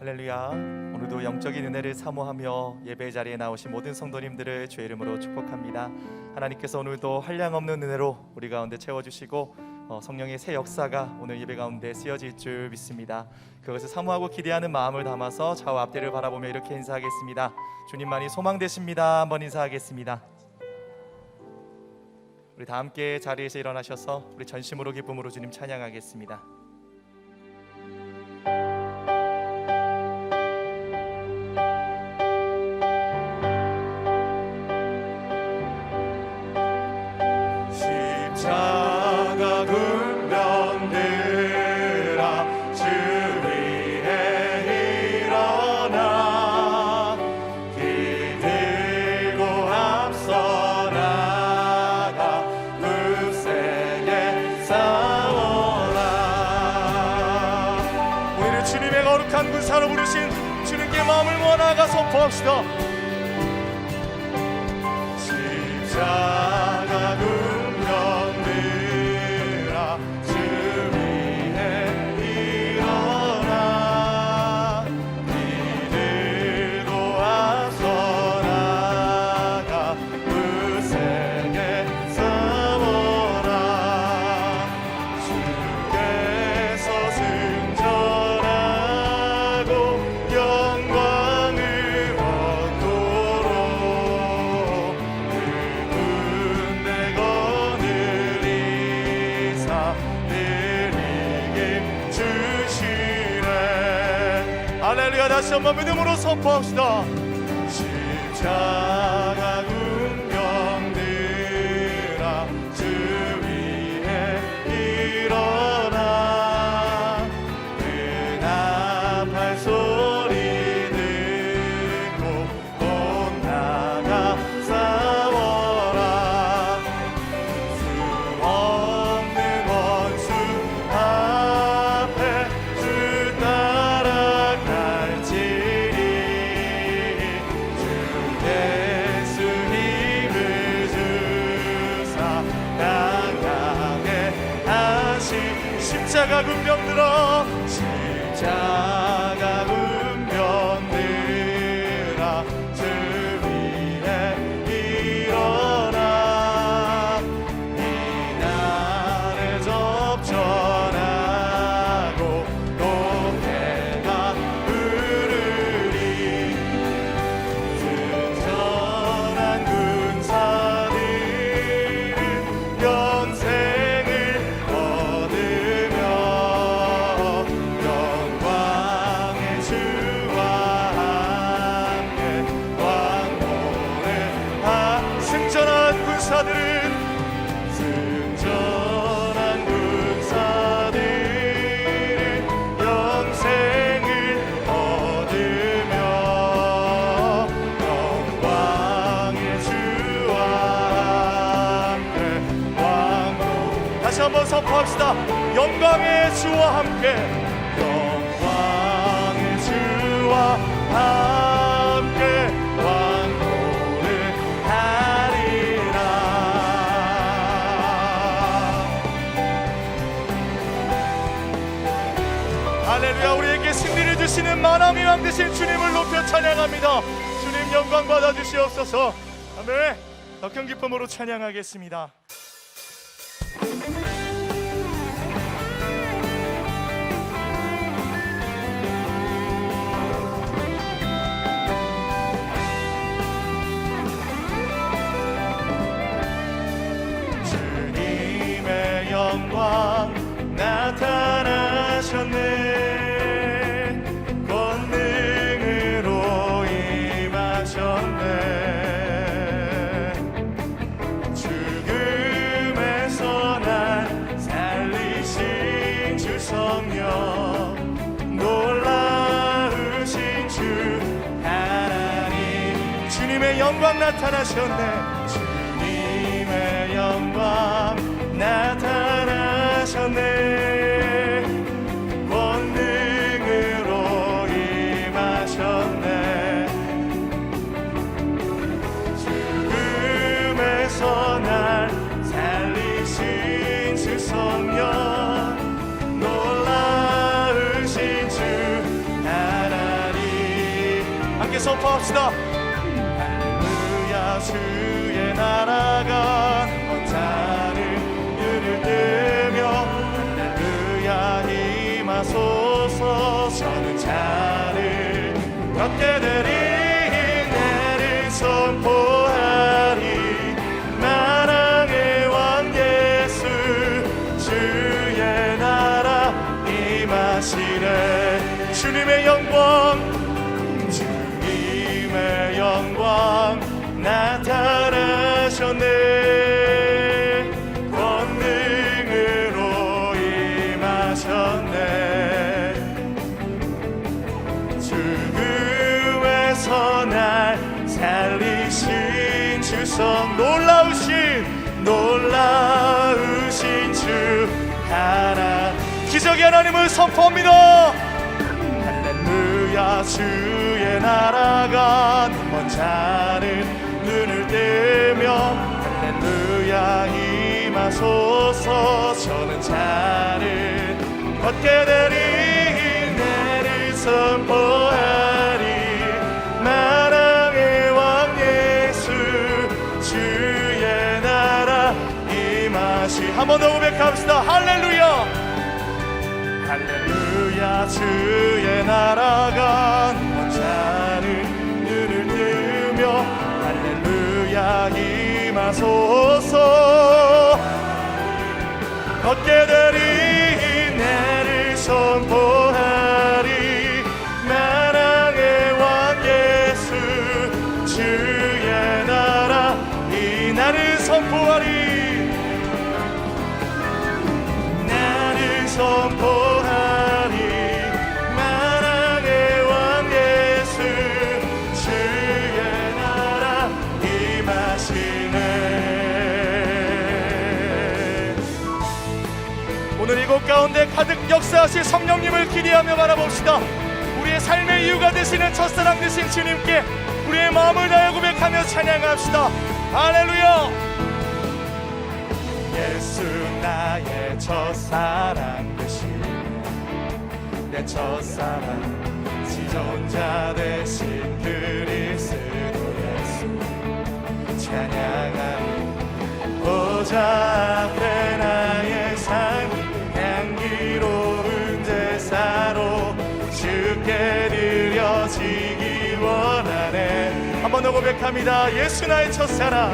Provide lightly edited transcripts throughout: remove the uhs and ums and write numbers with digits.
할렐루야. 오늘도 영적인 은혜를 사모하며 예배 자리에 나오신 모든 성도님들을 주의 이름으로 축복합니다. 하나님께서 오늘도 한량없는 은혜로 우리 가운데 채워주시고 성령의 새 역사가 오늘 예배 가운데 쓰여질 줄 믿습니다. 그것을 사모하고 기대하는 마음을 담아서 좌우 앞뒤를 바라보며 이렇게 인사하겠습니다. 주님만이 소망되십니다. 한번 인사하겠습니다. 우리 다 함께 자리에서 일어나셔서 우리 전심으로 기쁨으로 주님 찬양하겠습니다. 십자가 군병들아 주 위에 일어나 길 들고 앞서 나가 굳세게 싸워라. 우리를 주님의 거룩한 군사로 부르신 주님께 마음을 모아 나아가 선포합시다. 십자가 군병들아 주 위에 일어나 길 들고 앞서 나가 굳세게 싸워라. 주께서 승천하고 영광을 얻도록 군대 거느리사 늘 이김 주시네. 할렐루야. 다시 한번 믿음으로 선포합시다. 십자가 군병들아 주 위에 일어나 은하팔 소리 듣고 곧 나가 싸워라. 수 없는 원수 앞에 주 따라갈지니 주 예수 힘을 주사 강하게 하시. 십자가 군병들아 십자가 군병들아 주 위에 일어나 이날에 접전하고 또 해가 흐르리. 승천한 군사들은 영생을 얻으며 영광의 주와 함께 왕노를 승전한 군사들은 승천한 군사들은 영생을 얻으며 영광의 주와 함께 왕노. 다시 한번 선포합시다. 영광의 주와 함께 영광의 주와 함께 왕노를 하리라. 할렐루야. 우리에게 승리를 주시는 만왕의 왕 되신 주님을 높여 찬양합니다. 주님 영광 받아 주시옵소서. 아멘. 더 큰 기쁨으로 찬양하겠습니다. 주님의 영광 나타나셨네. 권능으로 임하셨네. 죽음에서 날 살리신 주 성령 놀라우신 주 하나님. 주님의 영광 나타나셨네. 주님의 영광 나타나셨네. 권능으로 임하셨네. 죽음에서 날 살리신 주 성령 놀라우신 주 하나님. 선포합시다. 할렐루야 주의 나라가 먼자를 눈을 뜨며 할렐루야 임하소서. 저는 자를 걷게 되리 내를 선포하리. 만왕의 왕 예수 주의 나라 임하시네. 주님의 영광 주님의 영광 나타나셨네. 권능으로 임하셨네. 죽음에서 날 살리신 주성 놀라우신 주 하나. 기적의 하나님을 선포합니다. 할렐루야 주의 나라가 먼 자는 눈을 뜨며 할렐루야 임하소서. 저는 자를 걷게 되리 내를 선포하리. 만왕의 왕 예수 주의 나라 임하시. 한 번 더 고백합시다. 할렐루야. 할렐루야 주의 나라가 먼 자는 눈을 뜨며 할렐루야 임하소서. 걷게 되리 내를 선포하리. 만왕의 왕 예수 주의 나라 이 나를 선포하리. 나를 선포하리. 만왕의 왕 예수 주의 나라 임하시네. 오늘 이곳 가운데 가득 역사하실 성령님을 기대하며 바라봅시다. 우리의 삶의 이유가 되시는 첫사랑 되신 주님께 우리의 마음을 다해 고백하며 찬양합시다. 할렐루야. 예수 나의 첫사랑 되시네. 내 첫사랑 지존자 되신 그리스도 예수 찬양하리. 보좌 앞에 나의 삶이 향기로운 제사로 주께 드려지기 원하네. 한 번 더 고백합니다. 예수 나의 첫사랑.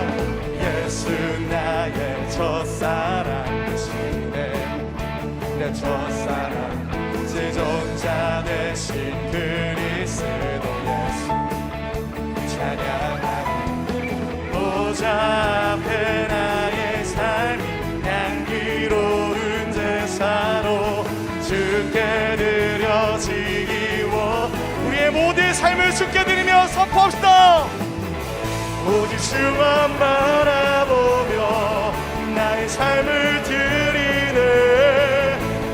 예수 나의 첫사랑 되시네. 내 첫사랑 지존자 되신 그리스도 예수 찬양하리. 보좌 앞에 나의 삶이 향기로운 제사로 주께 드려지기 원. 우리의 모든 삶을 주께 드리며 선포합시다. 오직 주만 바라보며 나의 삶을 드리네.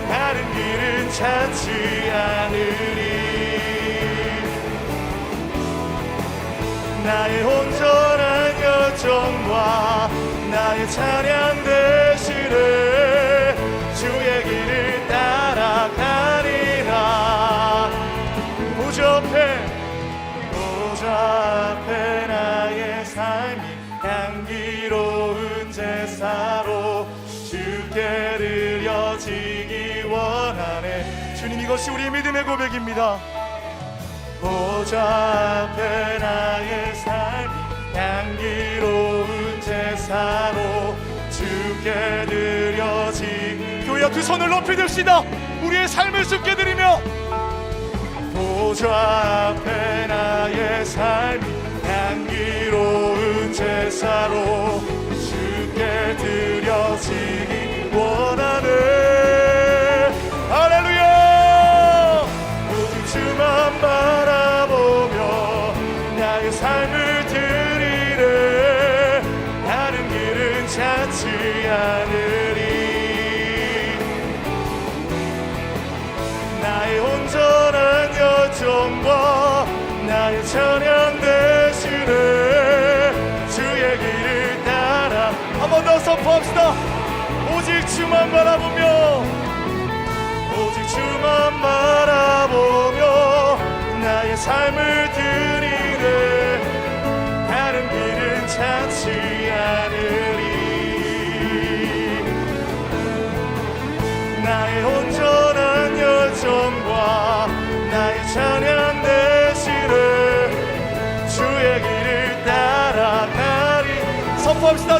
다른 길은 찾지 않으리. 나의 온전한 열정과 나의 찬양 대신에 주의 길을 따라가리라. 보좌 앞에 나의 삶이 향기로운 제사로 주께 드려지기 원하네. 주님, 이것이 우리의 믿음의 고백입니다. 보좌 앞에 나의 삶이 향기로운 제사로 주께 드려지기. 교회야, 두 손을 높이 듭시다. 우리의 삶을 주께 드리며 보좌 앞에 나의 삶이 향기로운 제사로 주께 드려지기 원하네. 할렐루야. 오직 주만 바라보며 나의 삶을 드리네. 다른 길은 찾지 않으리. 나의 온전한 열정과 나의 찬양 대신에 주의 길을 따라. 한 번 더 선포합시다. 오직 주만 바라보며 오직 주만 바라보며 나의 삶을 드리네.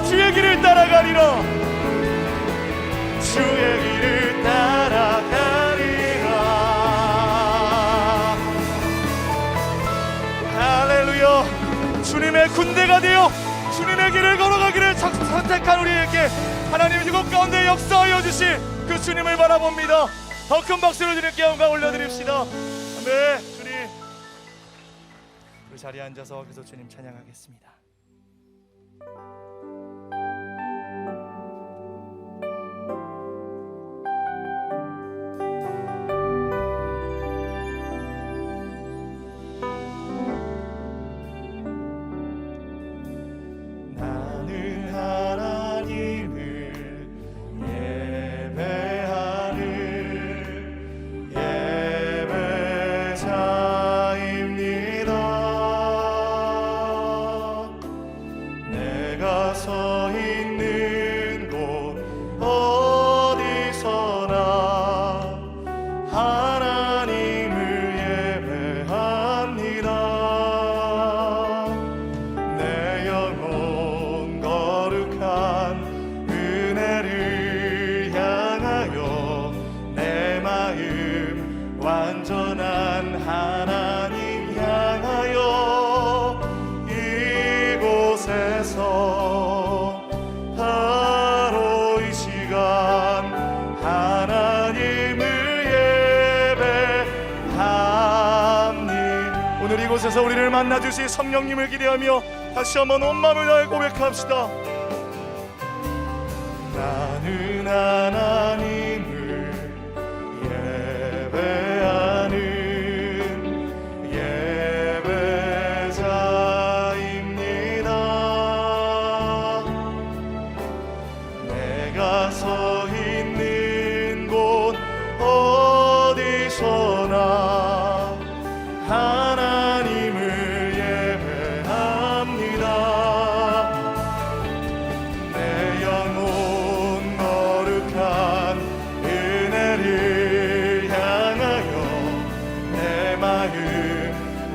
주의 길을 따라가리라. 주의 길을 따라가리라. 할렐루야. 주님의 군대가 되어 주님의 길을 걸어가기를 선택한 우리에게 하나님 이곳 가운데 역사하여 주실 그 주님을 바라봅니다. 더 큰 박수를 드릴게 영광 올려드립시다. 아멘. 주님, 그 자리에 앉아서 계속 주님 찬양하겠습니다. 나는 하나님을 예배하는 예배자입니다. 내가 서 있는 곳 어디서나 하나님을 예배합니다. 내 영혼 거룩한 은혜를 향하여 내 마음 완전한 하나님 향하여 이곳에서 바로 이 시간 하나님을 예배합니다. 오늘 이곳에서 우리를 만나주신 성령님을 기대하며 다시 한번 온 마음을 다해 고백합시다. 나는 하나님을 예배하는 예배자입니다. 내가 서 있는 곳 어디서나 하나님을 예배합니다. 내 영혼 거룩한 은혜를 향하여 내 마음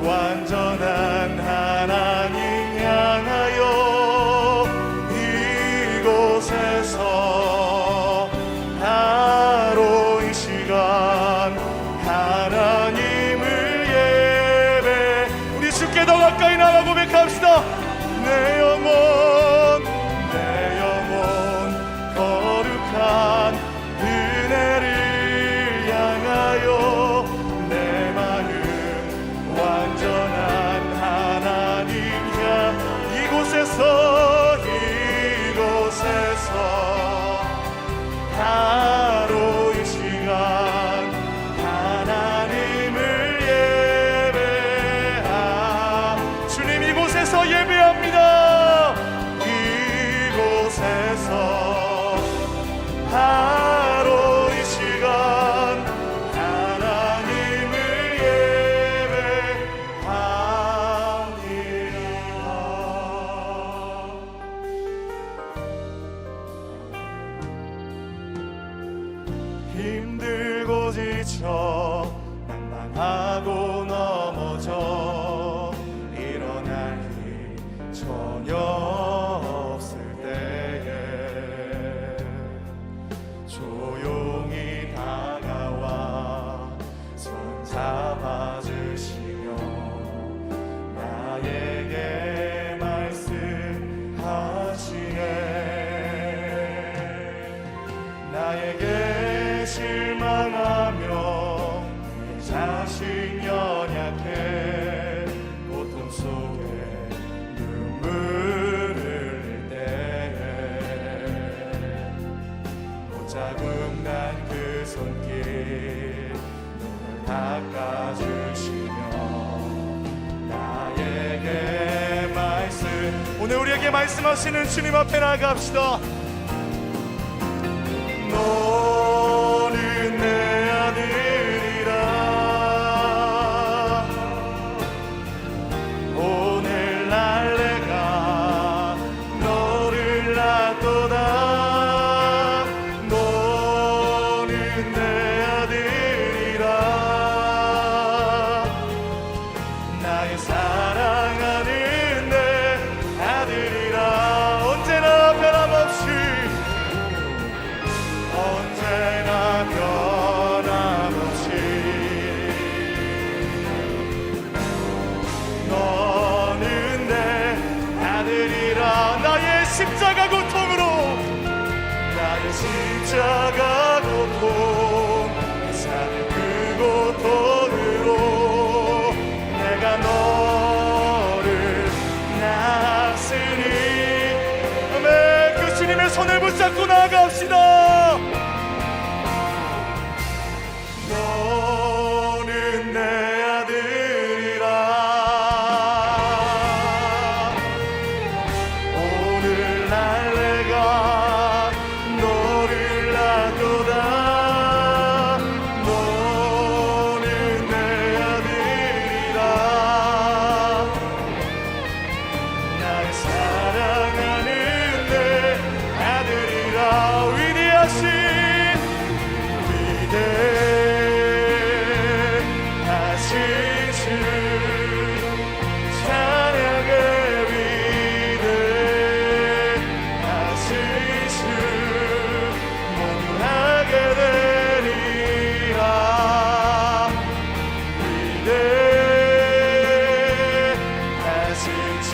완전한 하나님 향하여 이곳에서 바로 이 시간 하나님을 예배. 우리 주께 더 가까이 나가 고백합시다. 내 영혼 거룩한 은혜를 향하여 내 마음 완전한 하나님 향 이곳에서 바로 이 시간 하나님을 예배하. 주님 이곳에서 예배합니다. 이곳에서 바로 이 시간 하나님을 예배합니다. 힘들고 지쳐 낭망하고 넘어져 일어날 힘 전혀 없을 때에 조용히 다가와 손 잡아주시며 나에게 말씀하시네. 나에게 실망하며 내 자신 연약해 고통 속에 눈물을 흘릴 때에 못자국 난 그 손길 눈을 닦아주시며 나에게 말씀. 오늘 우리에게 말씀하시는 주님 앞에 나아갑시다. 너는 내 아들이라. 오늘날 내가 너를 낳도다. 너는 내 아들이라. 나의 사랑하는 내 아들이라. 언제나 십자가 고통 사는 그 고통으로 내가 너를 낳았으니 아멘. 그 주님의 손을 붙잡고 나아갑시다. 너는 내 아들이라 오늘날 내가 너를 낳도다. 너는 내 아들이라 날 사랑하는 내 아들이라. 위대하신 위대하신 주 찬양의 위대하신 주 모두 하게 되리라. 위대하신 주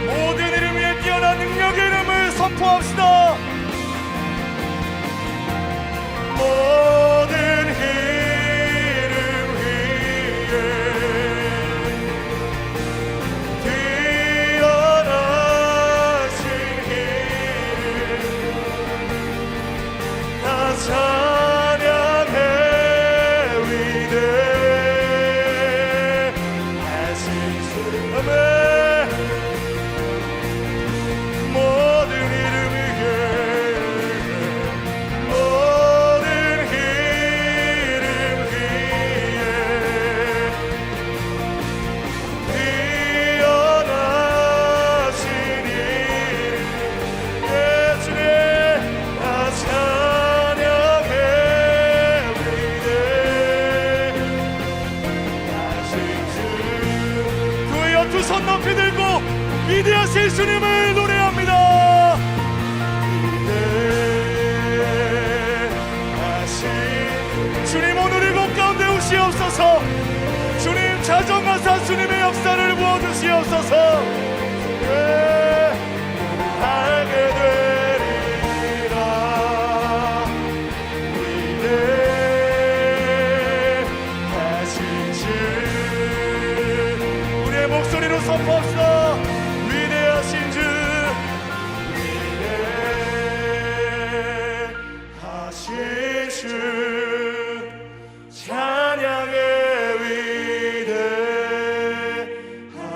모든 이름 위에 뛰어난 능력의 이름을 선포합시다. 모든 이름 위에 뛰어나신 이름 다 찬양해. 위대하신 주 아멘. 모든 이름 위에 모든 이름 위에 뛰어나신 이름 예 주님 다 찬양해. 위대하신 주 교회여 두 손 높이 들고 위대하신 주님을 노래합니다. 위대하신 주님 오늘 이곳 가운데 오시옵소서. 주님 자정하사 주님의 역사를 부어주시옵소서. 예, 알게 되리라. 위대하신 주 우리의 목소리로 선포합시다. 위대하신 주 위대하신 주 찬양의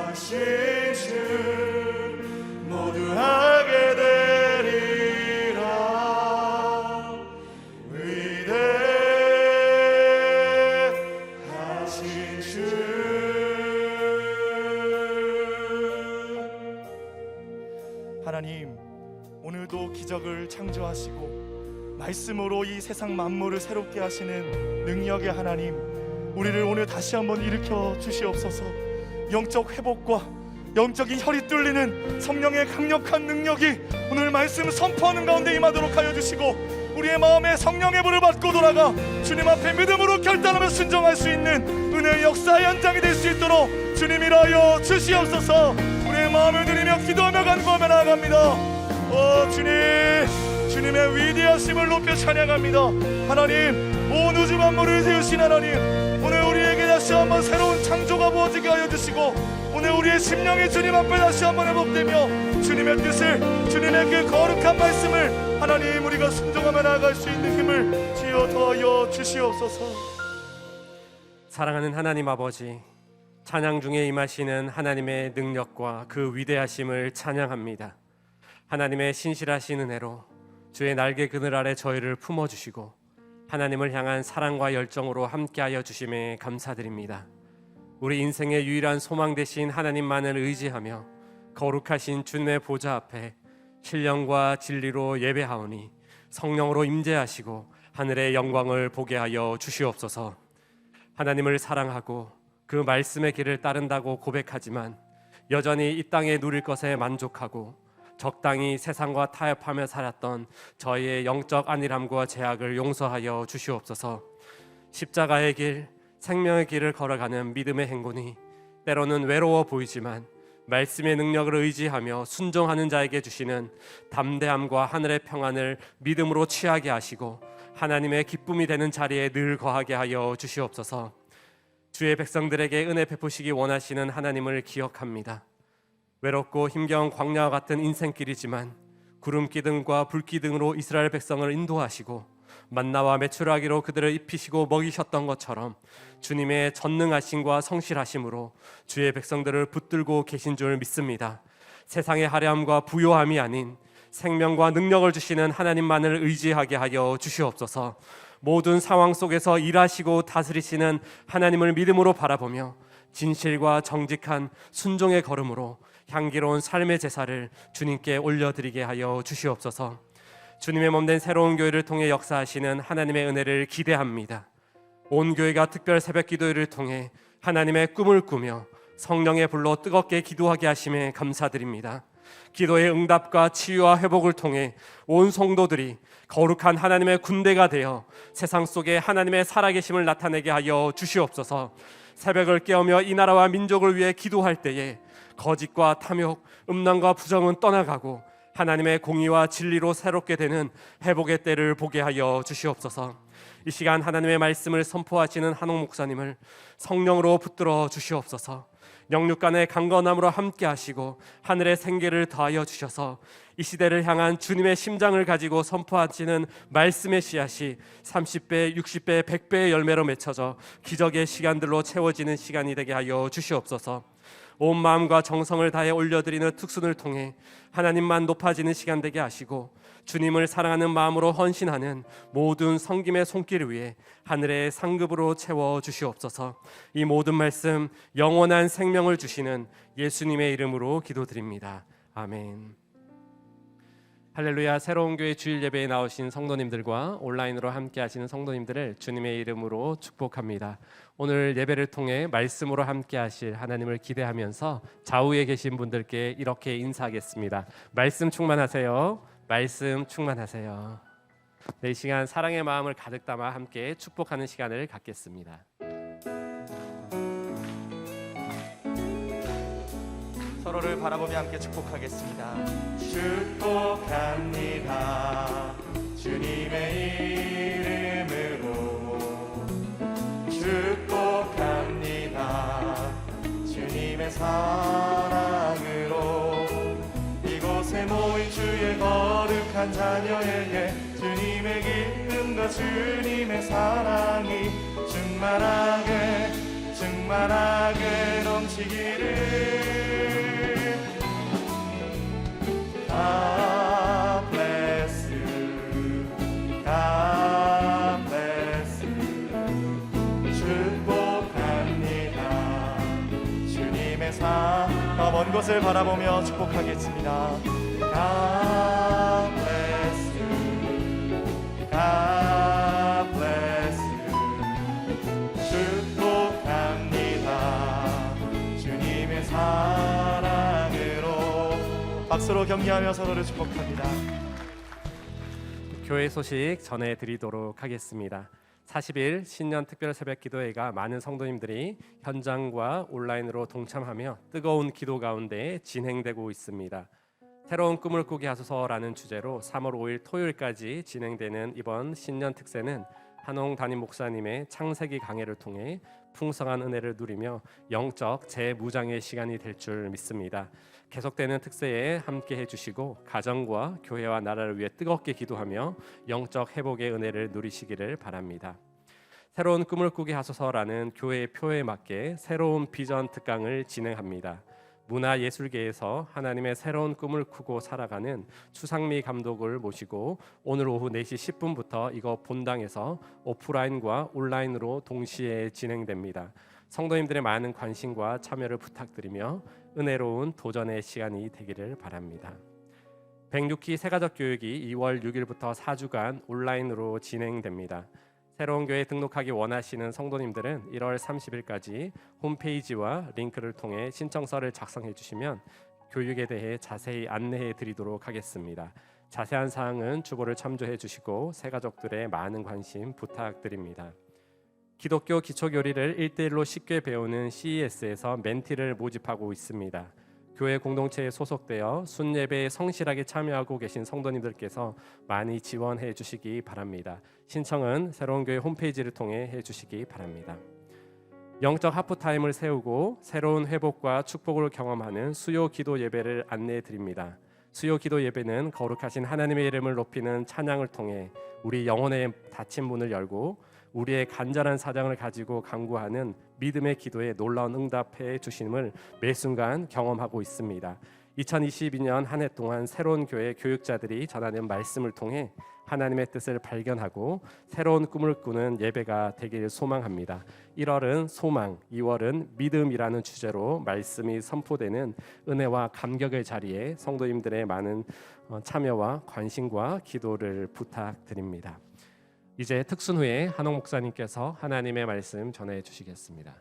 위대하신 주 모두 하게 되리라. 위대하신 주 하나님 오늘도 기적을 창조하시고 말씀으로 이 세상 만물을 새롭게 하시는 능력의 하나님, 우리를 오늘 다시 한번 일으켜 주시옵소서. 영적 회복과 영적인 혈이 뚫리는 성령의 강력한 능력이 오늘 말씀 선포하는 가운데 임하도록 하여 주시고 우리의 마음에 성령의 불을 받고 돌아가 주님 앞에 믿음으로 결단하며 순종할 수 있는 은혜의 역사의 현장이 될 수 있도록 주님 일하여 주시옵소서. 우리의 마음을 드리며 기도하며 간구하며 나아갑니다. 주님의 위대하심을 높여 찬양합니다. 하나님 온 우주 만물을 세우신 하나님, 오늘 우리에게 다시 한번 새로운 창조가 부어지게 하여 주시고 오늘 우리의 심령이 주님 앞에 다시 한번 회복되며 주님의 뜻을, 주님의 그 거룩한 말씀을 하나님 우리가 순종하며 나아갈 수 있는 힘을 주여 더하여 주시옵소서. 사랑하는 하나님 아버지, 찬양 중에 임하시는 하나님의 능력과 그 위대하심을 찬양합니다. 하나님의 신실하신 은혜로 주의 날개 그늘 아래 저희를 품어주시고 하나님을 향한 사랑과 열정으로 함께하여 주심에 감사드립니다. 우리 인생의 유일한 소망 되신 하나님만을 의지하며 거룩하신 주님의 보좌 앞에 신령과 진리로 예배하오니 성령으로 임재하시고 하늘의 영광을 보게 하여 주시옵소서. 하나님을 사랑하고 그 말씀의 길을 따른다고 고백하지만 여전히 이 땅에 누릴 것에 만족하고 적당히 세상과 타협하며 살았던 저희의 영적 안일함과 죄악을 용서하여 주시옵소서. 십자가의 길, 생명의 길을 걸어가는 믿음의 행군이 때로는 외로워 보이지만 말씀의 능력을 의지하며 순종하는 자에게 주시는 담대함과 하늘의 평안을 믿음으로 취하게 하시고 하나님의 기쁨이 되는 자리에 늘 거하게 하여 주시옵소서. 주의 백성들에게 은혜 베푸시기 원하시는 하나님을 기억합니다. 외롭고 힘겨운 광야와 같은 인생길이지만 구름 기둥과 불 기둥으로 이스라엘 백성을 인도하시고 만나와 메추라기로 그들을 입히시고 먹이셨던 것처럼 주님의 전능하심과 성실하심으로 주의 백성들을 붙들고 계신 줄 믿습니다. 세상의 화려함과 부요함이 아닌 생명과 능력을 주시는 하나님만을 의지하게 하여 주시옵소서. 모든 상황 속에서 일하시고 다스리시는 하나님을 믿음으로 바라보며 진실과 정직한 순종의 걸음으로 향기로운 삶의 제사를 주님께 올려드리게 하여 주시옵소서. 주님의 몸된 새로운 교회를 통해 역사하시는 하나님의 은혜를 기대합니다. 온 교회가 특별 새벽 기도회를 통해 하나님의 꿈을 꾸며 성령의 불로 뜨겁게 기도하게 하심에 감사드립니다. 기도의 응답과 치유와 회복을 통해 온 성도들이 거룩한 하나님의 군대가 되어 세상 속에 하나님의 살아계심을 나타내게 하여 주시옵소서. 새벽을 깨우며 이 나라와 민족을 위해 기도할 때에 거짓과 탐욕, 음란과 부정은 떠나가고 하나님의 공의와 진리로 새롭게 되는 회복의 때를 보게 하여 주시옵소서. 이 시간 하나님의 말씀을 선포하시는 한옥 목사님을 성령으로 붙들어 주시옵소서. 영육간의 강건함으로 함께 하시고 하늘의 생기를 더하여 주셔서 이 시대를 향한 주님의 심장을 가지고 선포하시는 말씀의 씨앗이 30배, 60배, 100배의 열매로 맺혀져 기적의 시간들로 채워지는 시간이 되게 하여 주시옵소서. 온 마음과 정성을 다해 올려드리는 특순을 통해 하나님만 높아지는 시간 되게 하시고 주님을 사랑하는 마음으로 헌신하는 모든 섬김의 손길 위에 하늘의 상급으로 채워 주시옵소서. 이 모든 말씀 영원한 생명을 주시는 예수님의 이름으로 기도드립니다. 아멘. 할렐루야. 새로운 교회 주일 예배에 나오신 성도님들과 온라인으로 함께 하시는 성도님들을 주님의 이름으로 축복합니다. 오늘 예배를 통해 말씀으로 함께 하실 하나님을 기대하면서 좌우에 계신 분들께 이렇게 인사하겠습니다. 말씀 충만하세요. 말씀 충만하세요. 네, 이 시간 사랑의 마음을 가득 담아 함께 축복하는 시간을 갖겠습니다. 서로를 바라보며 함께 축복하겠습니다. 축복합니다. 주님의 이름으로 축복합니다. 주님의 사랑으로 이곳에 모인 주의 거룩한 자녀에게 주님의 기쁨과 주님의 사랑이 충만하게 넘치기를. God bless you, God bless you. 축복합니다. 주님의 더 먼 곳을 바라보며 축복하겠습니다. God bless you, God bless you. 축복합니다. 주님의 사랑으로. 박수로 격려하며 서로를 축복합니다. 교회 소식 전해드리도록 하겠습니다. 40일 신년 특별 새벽 기도회가 많은 성도님들이 현장과 온라인으로 동참하며 뜨거운 기도 가운데 진행되고 있습니다. 새로운 꿈을 꾸게 하소서라는 주제로 3월 5일 토요일까지 진행되는 이번 신년 특세는 한홍 담임 목사님의 창세기 강해를 통해 풍성한 은혜를 누리며 영적 재무장의 시간이 될 줄 믿습니다. 계속되는 특세에 함께 해주시고 가정과 교회와 나라를 위해 뜨겁게 기도하며 영적 회복의 은혜를 누리시기를 바랍니다. 새로운 꿈을 꾸게 하소서라는 교회의 표에 맞게 새로운 비전 특강을 진행합니다. 문화예술계에서 하나님의 새로운 꿈을 꾸고 살아가는 추상미 감독을 모시고 오늘 오후 4시 10분부터 이거 본당에서 오프라인과 온라인으로 동시에 진행됩니다. 성도님들의 많은 관심과 참여를 부탁드리며 은혜로운 도전의 시간이 되기를 바랍니다. 106기 새가족 교육이 2월 6일부터 4주간 온라인으로 진행됩니다. 새로운 교회에 등록하기 원하시는 성도님들은 1월 30일까지 홈페이지와 링크를 통해 신청서를 작성해 주시면 교육에 대해 자세히 안내해 드리도록 하겠습니다. 자세한 사항은 주보를 참조해 주시고 새가족들의 많은 관심 부탁드립니다. 기독교 기초교리를 1:1로 쉽게 배우는 CES에서 멘티를 모집하고 있습니다. 교회 공동체에 소속되어 순예배에 성실하게 참여하고 계신 성도님들께서 많이 지원해 주시기 바랍니다. 신청은 새로운 교회 홈페이지를 통해 해 주시기 바랍니다. 영적 하프타임을 세우고 새로운 회복과 축복을 경험하는 수요 기도 예배를 안내해 드립니다. 수요 기도 예배는 거룩하신 하나님의 이름을 높이는 찬양을 통해 우리 영혼의 닫힌 문을 열고 우리의 간절한 사정을 가지고 간구하는 믿음의 기도에 놀라운 응답해 주심을 매 순간 경험하고 있습니다. 2022년 한 해 동안 새로운 교회 교육자들이 전하는 말씀을 통해 하나님의 뜻을 발견하고 새로운 꿈을 꾸는 예배가 되길 소망합니다. 1월은 소망, 2월은 믿음이라는 주제로 말씀이 선포되는 은혜와 감격의 자리에 성도님들의 많은 참여와 관심과 기도를 부탁드립니다. 이제 특순 후에 한옥 목사님께서 하나님의 말씀 전해 주시겠습니다.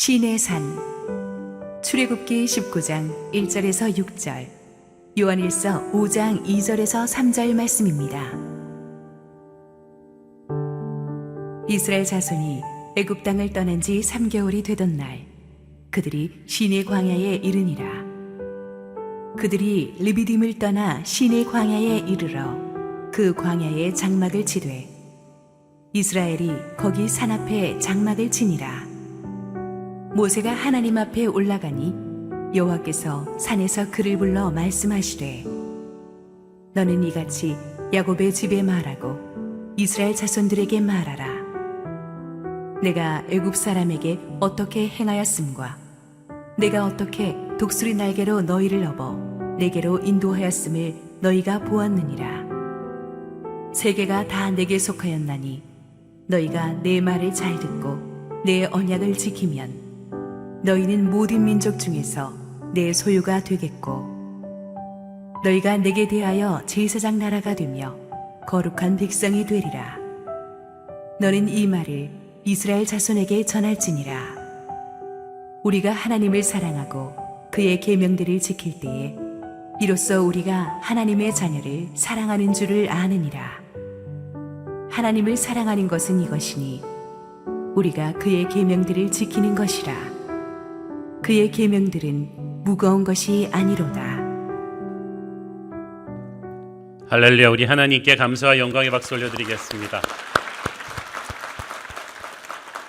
신의 산. 출애굽기 19장 1절에서 6절, 요한일서 5장 2절에서 3절 말씀입니다. 이스라엘 자손이 애굽 땅을 떠난 지 3개월이 되던 날, 그들이 시내 광야에 이르니라. 그들이 르비딤을 떠나 시내 광야에 이르러 그 광야에 장막을 치되 이스라엘이 거기 산 앞에 장막을 치니라. 모세가 하나님 앞에 올라가니 여호와께서 산에서 그를 불러 말씀하시되 너는 이같이 야곱의 집에 말하고 이스라엘 자손들에게 말하라. 내가 애굽 사람에게 어떻게 행하였음과 내가 어떻게 독수리 날개로 너희를 업어 내게로 인도하였음을 너희가 보았느니라. 세계가 다 내게 속하였나니 너희가 내 말을 잘 듣고 내 언약을 지키면 너희는 모든 민족 중에서 내 소유가 되겠고 너희가 내게 대하여 제사장 나라가 되며 거룩한 백성이 되리라. 너는 이 말을 이스라엘 자손에게 전할지니라. 우리가 하나님을 사랑하고 그의 계명들을 지킬 때에 이로써 우리가 하나님의 자녀를 사랑하는 줄을 아느니라. 하나님을 사랑하는 것은 이것이니 우리가 그의 계명들을 지키는 것이라. 그의 계명들은 무거운 것이 아니로다. 할렐루야. 우리 하나님께 감사와 영광의 박수 올려드리겠습니다.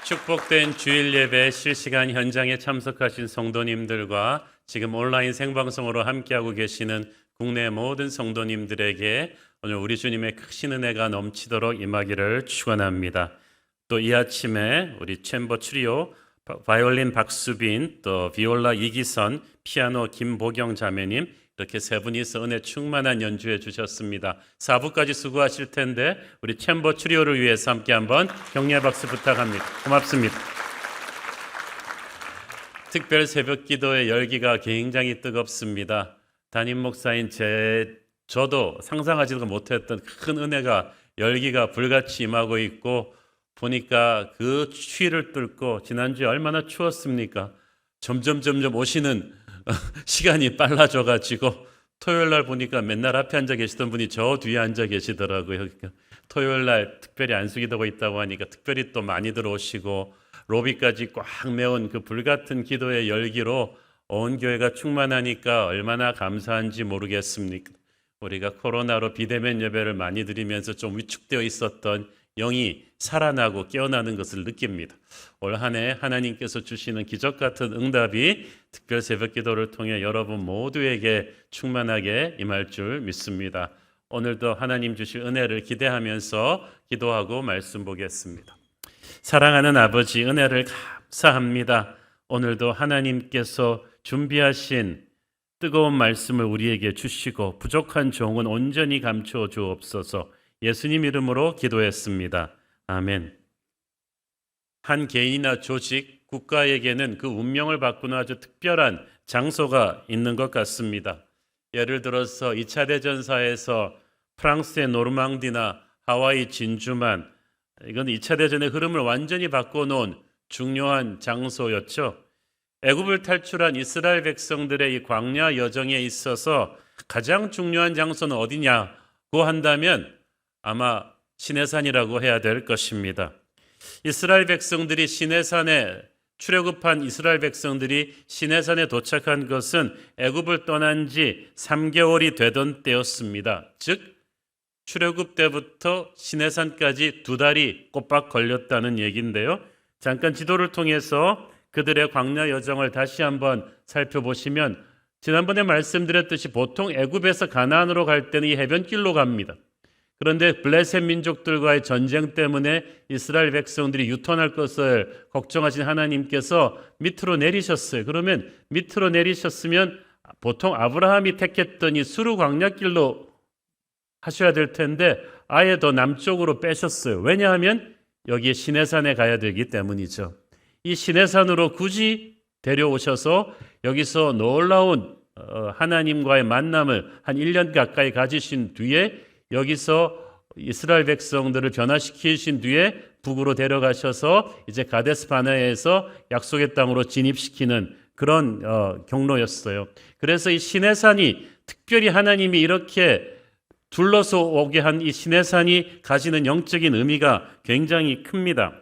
축복된 주일 예배 실시간 현장에 참석하신 성도님들과 지금 온라인 생방송으로 함께하고 계시는 국내 모든 성도님들에게 오늘 우리 주님의 크신 은혜가 넘치도록 임하기를 축원합니다. 또 이 아침에 우리 챔버 트리오 바이올린 박수빈, 또 비올라 이기선, 피아노 김보경 자매님 이렇게 세 분이서 은혜 충만한 연주해 주셨습니다. 4부까지 수고하실 텐데 우리 챔버 트리오를 위해서 함께 한번 격려 박수 부탁합니다. 고맙습니다. 특별 새벽 기도의 열기가 굉장히 뜨겁습니다. 담임 목사인 저도 상상하지도 못했던 큰 은혜가 열기가 불같이 임하고 있고 보니까 그 추위를 뚫고 지난주에 얼마나 추웠습니까? 점점 오시는 시간이 빨라져가지고 토요일 날 보니까 맨날 앞에 앉아 계시던 분이 저 뒤에 앉아 계시더라고요. 그러니까 토요일 날 특별히 안수기도가 있다고 하니까 특별히 또 많이 들어오시고 로비까지 꽉 메운 그 불같은 기도의 열기로 온 교회가 충만하니까 얼마나 감사한지 모르겠습니까? 우리가 코로나로 비대면 예배를 많이 드리면서 좀 위축되어 있었던 영이 살아나고 깨어나는 것을 느낍니다. 올 한 해 하나님께서 주시는 기적 같은 응답이 특별 새벽 기도를 통해 여러분 모두에게 충만하게 임할 줄 믿습니다. 오늘도 하나님 주실 은혜를 기대하면서 기도하고 말씀 보겠습니다. 사랑하는 아버지, 은혜를 감사합니다. 오늘도 하나님께서 준비하신 뜨거운 말씀을 우리에게 주시고 부족한 종은 온전히 감추어 주옵소서. 예수님 이름으로 기도했습니다. 아멘. 한 개인이나 조직, 국가에게는 그 운명을 바꾸는 아주 특별한 장소가 있는 것 같습니다. 예를 들어서 2차 대전사에서 프랑스의 노르망디나 하와이 진주만, 이건 2차 대전의 흐름을 완전히 바꿔놓은 중요한 장소였죠. 애굽을 탈출한 이스라엘 백성들의 이 광야 여정에 있어서 가장 중요한 장소는 어디냐고 한다면 아마 시내산이라고 해야 될 것입니다. 이스라엘 백성들이 시내산에 출애굽한 이스라엘 백성들이 시내산에 도착한 것은 애굽을 떠난 지 3개월이 되던 때였습니다. 즉 출애굽 때부터 시내산까지 2달이 꼬박 걸렸다는 얘기인데요. 잠깐 지도를 통해서 그들의 광야 여정을 다시 한번 살펴보시면 지난번에 말씀드렸듯이 보통 애굽에서 가나안으로 갈 때는 이 해변길로 갑니다. 그런데 블레셋 민족들과의 전쟁 때문에 이스라엘 백성들이 유턴할 것을 걱정하신 하나님께서 밑으로 내리셨어요. 그러면 밑으로 내리셨으면 보통 아브라함이 택했던 이 수르 광야길로 하셔야 될 텐데 아예 더 남쪽으로 빼셨어요. 왜냐하면 여기에 시내산에 가야 되기 때문이죠. 이 시내산으로 굳이 데려오셔서 여기서 놀라운 하나님과의 만남을 한 1년 가까이 가지신 뒤에 여기서 이스라엘 백성들을 변화시키신 뒤에 북으로 데려가셔서 이제 가데스 바네아에서 약속의 땅으로 진입시키는 그런 경로였어요. 그래서 이 시내산이 특별히 하나님이 이렇게 둘러서 오게 한 이 시내산이 가지는 영적인 의미가 굉장히 큽니다.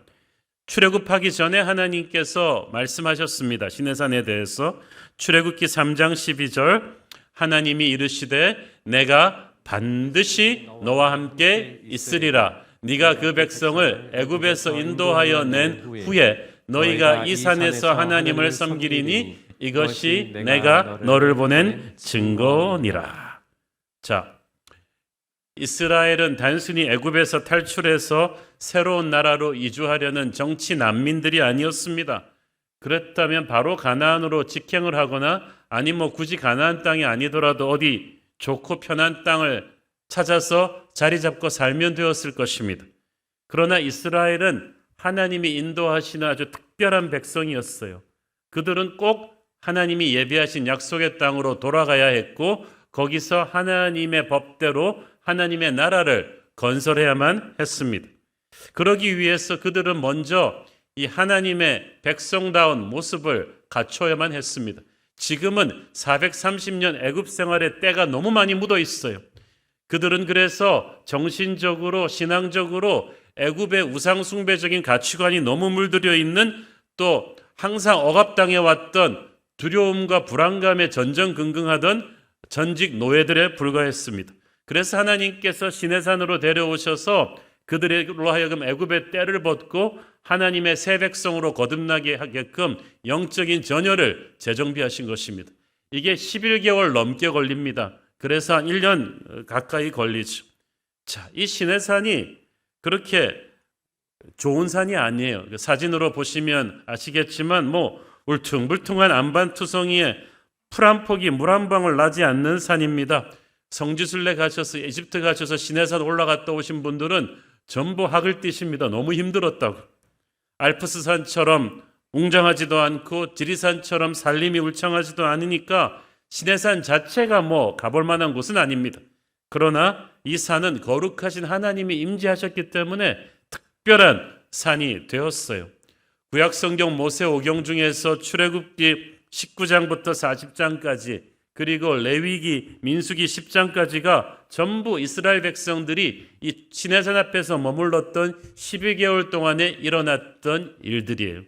출애굽하기 전에 하나님께서 말씀하셨습니다. 시내산에 대해서 출애굽기 3장 12절 하나님이 이르시되 내가 반드시 너와 함께 있으리라. 네가 그 백성을 애굽에서 인도하여 낸 후에 너희가 이 산에서 하나님을 섬기리니 이것이 내가 너를 보낸 증거니라. 자, 이스라엘은 단순히 애굽에서 탈출해서 새로운 나라로 이주하려는 정치 난민들이 아니었습니다. 그렇다면 바로 가나안으로 직행을 하거나 아니면 굳이 가나안 땅이 아니더라도 어디 좋고 편한 땅을 찾아서 자리 잡고 살면 되었을 것입니다. 그러나 이스라엘은 하나님이 인도하시는 아주 특별한 백성이었어요. 그들은 꼭 하나님이 예비하신 약속의 땅으로 돌아가야 했고 거기서 하나님의 법대로 하나님의 나라를 건설해야만 했습니다. 그러기 위해서 그들은 먼저 이 하나님의 백성다운 모습을 갖춰야만 했습니다. 지금은 430년 애굽 생활의 때가 너무 많이 묻어 있어요. 그들은 그래서 정신적으로 신앙적으로 애굽의 우상숭배적인 가치관이 너무 물들여 있는 또 항상 억압당해 왔던 두려움과 불안감에 전전긍긍하던 전직 노예들에 불과했습니다. 그래서 하나님께서 시내산으로 데려오셔서 그들로 하여금 애굽의 때를 벗고 하나님의 새 백성으로 거듭나게 하게끔 영적인 전열을 재정비하신 것입니다. 이게 11개월 넘게 걸립니다. 그래서 한 1년 가까이 걸리죠. 자, 이 시내산이 그렇게 좋은 산이 아니에요. 사진으로 보시면 아시겠지만 울퉁불퉁한 안반투성이에 풀 한 폭이 물 한 방울 나지 않는 산입니다. 성지순례 가셔서 이집트 가셔서 시내산 올라갔다 오신 분들은 전부 학을 띠십니다. 너무 힘들었다고. 알프스산처럼 웅장하지도 않고 지리산처럼 산림이 울창하지도 않으니까 시내산 자체가 가볼 만한 곳은 아닙니다. 그러나 이 산은 거룩하신 하나님이 임재하셨기 때문에 특별한 산이 되었어요. 구약성경 모세오경 중에서 출애굽기 19장부터 40장까지 그리고 레위기, 민수기 10장까지가 전부 이스라엘 백성들이 이 시내산 앞에서 머물렀던 12개월 동안에 일어났던 일들이에요.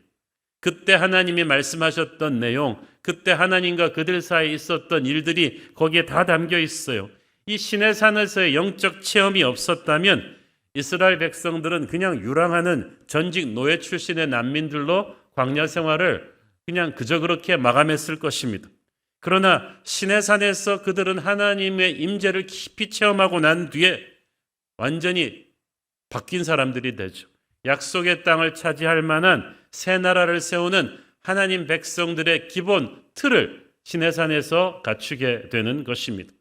그때 하나님이 말씀하셨던 내용, 그때 하나님과 그들 사이에 있었던 일들이 거기에 다 담겨 있어요. 이 시내산에서의 영적 체험이 없었다면 이스라엘 백성들은 그냥 유랑하는 전직 노예 출신의 난민들로 광야 생활을 그냥 그저 그렇게 마감했을 것입니다. 그러나 시내산에서 그들은 하나님의 임재를 깊이 체험하고 난 뒤에 완전히 바뀐 사람들이 되죠. 약속의 땅을 차지할 만한 새 나라를 세우는 하나님 백성들의 기본 틀을 시내산에서 갖추게 되는 것입니다.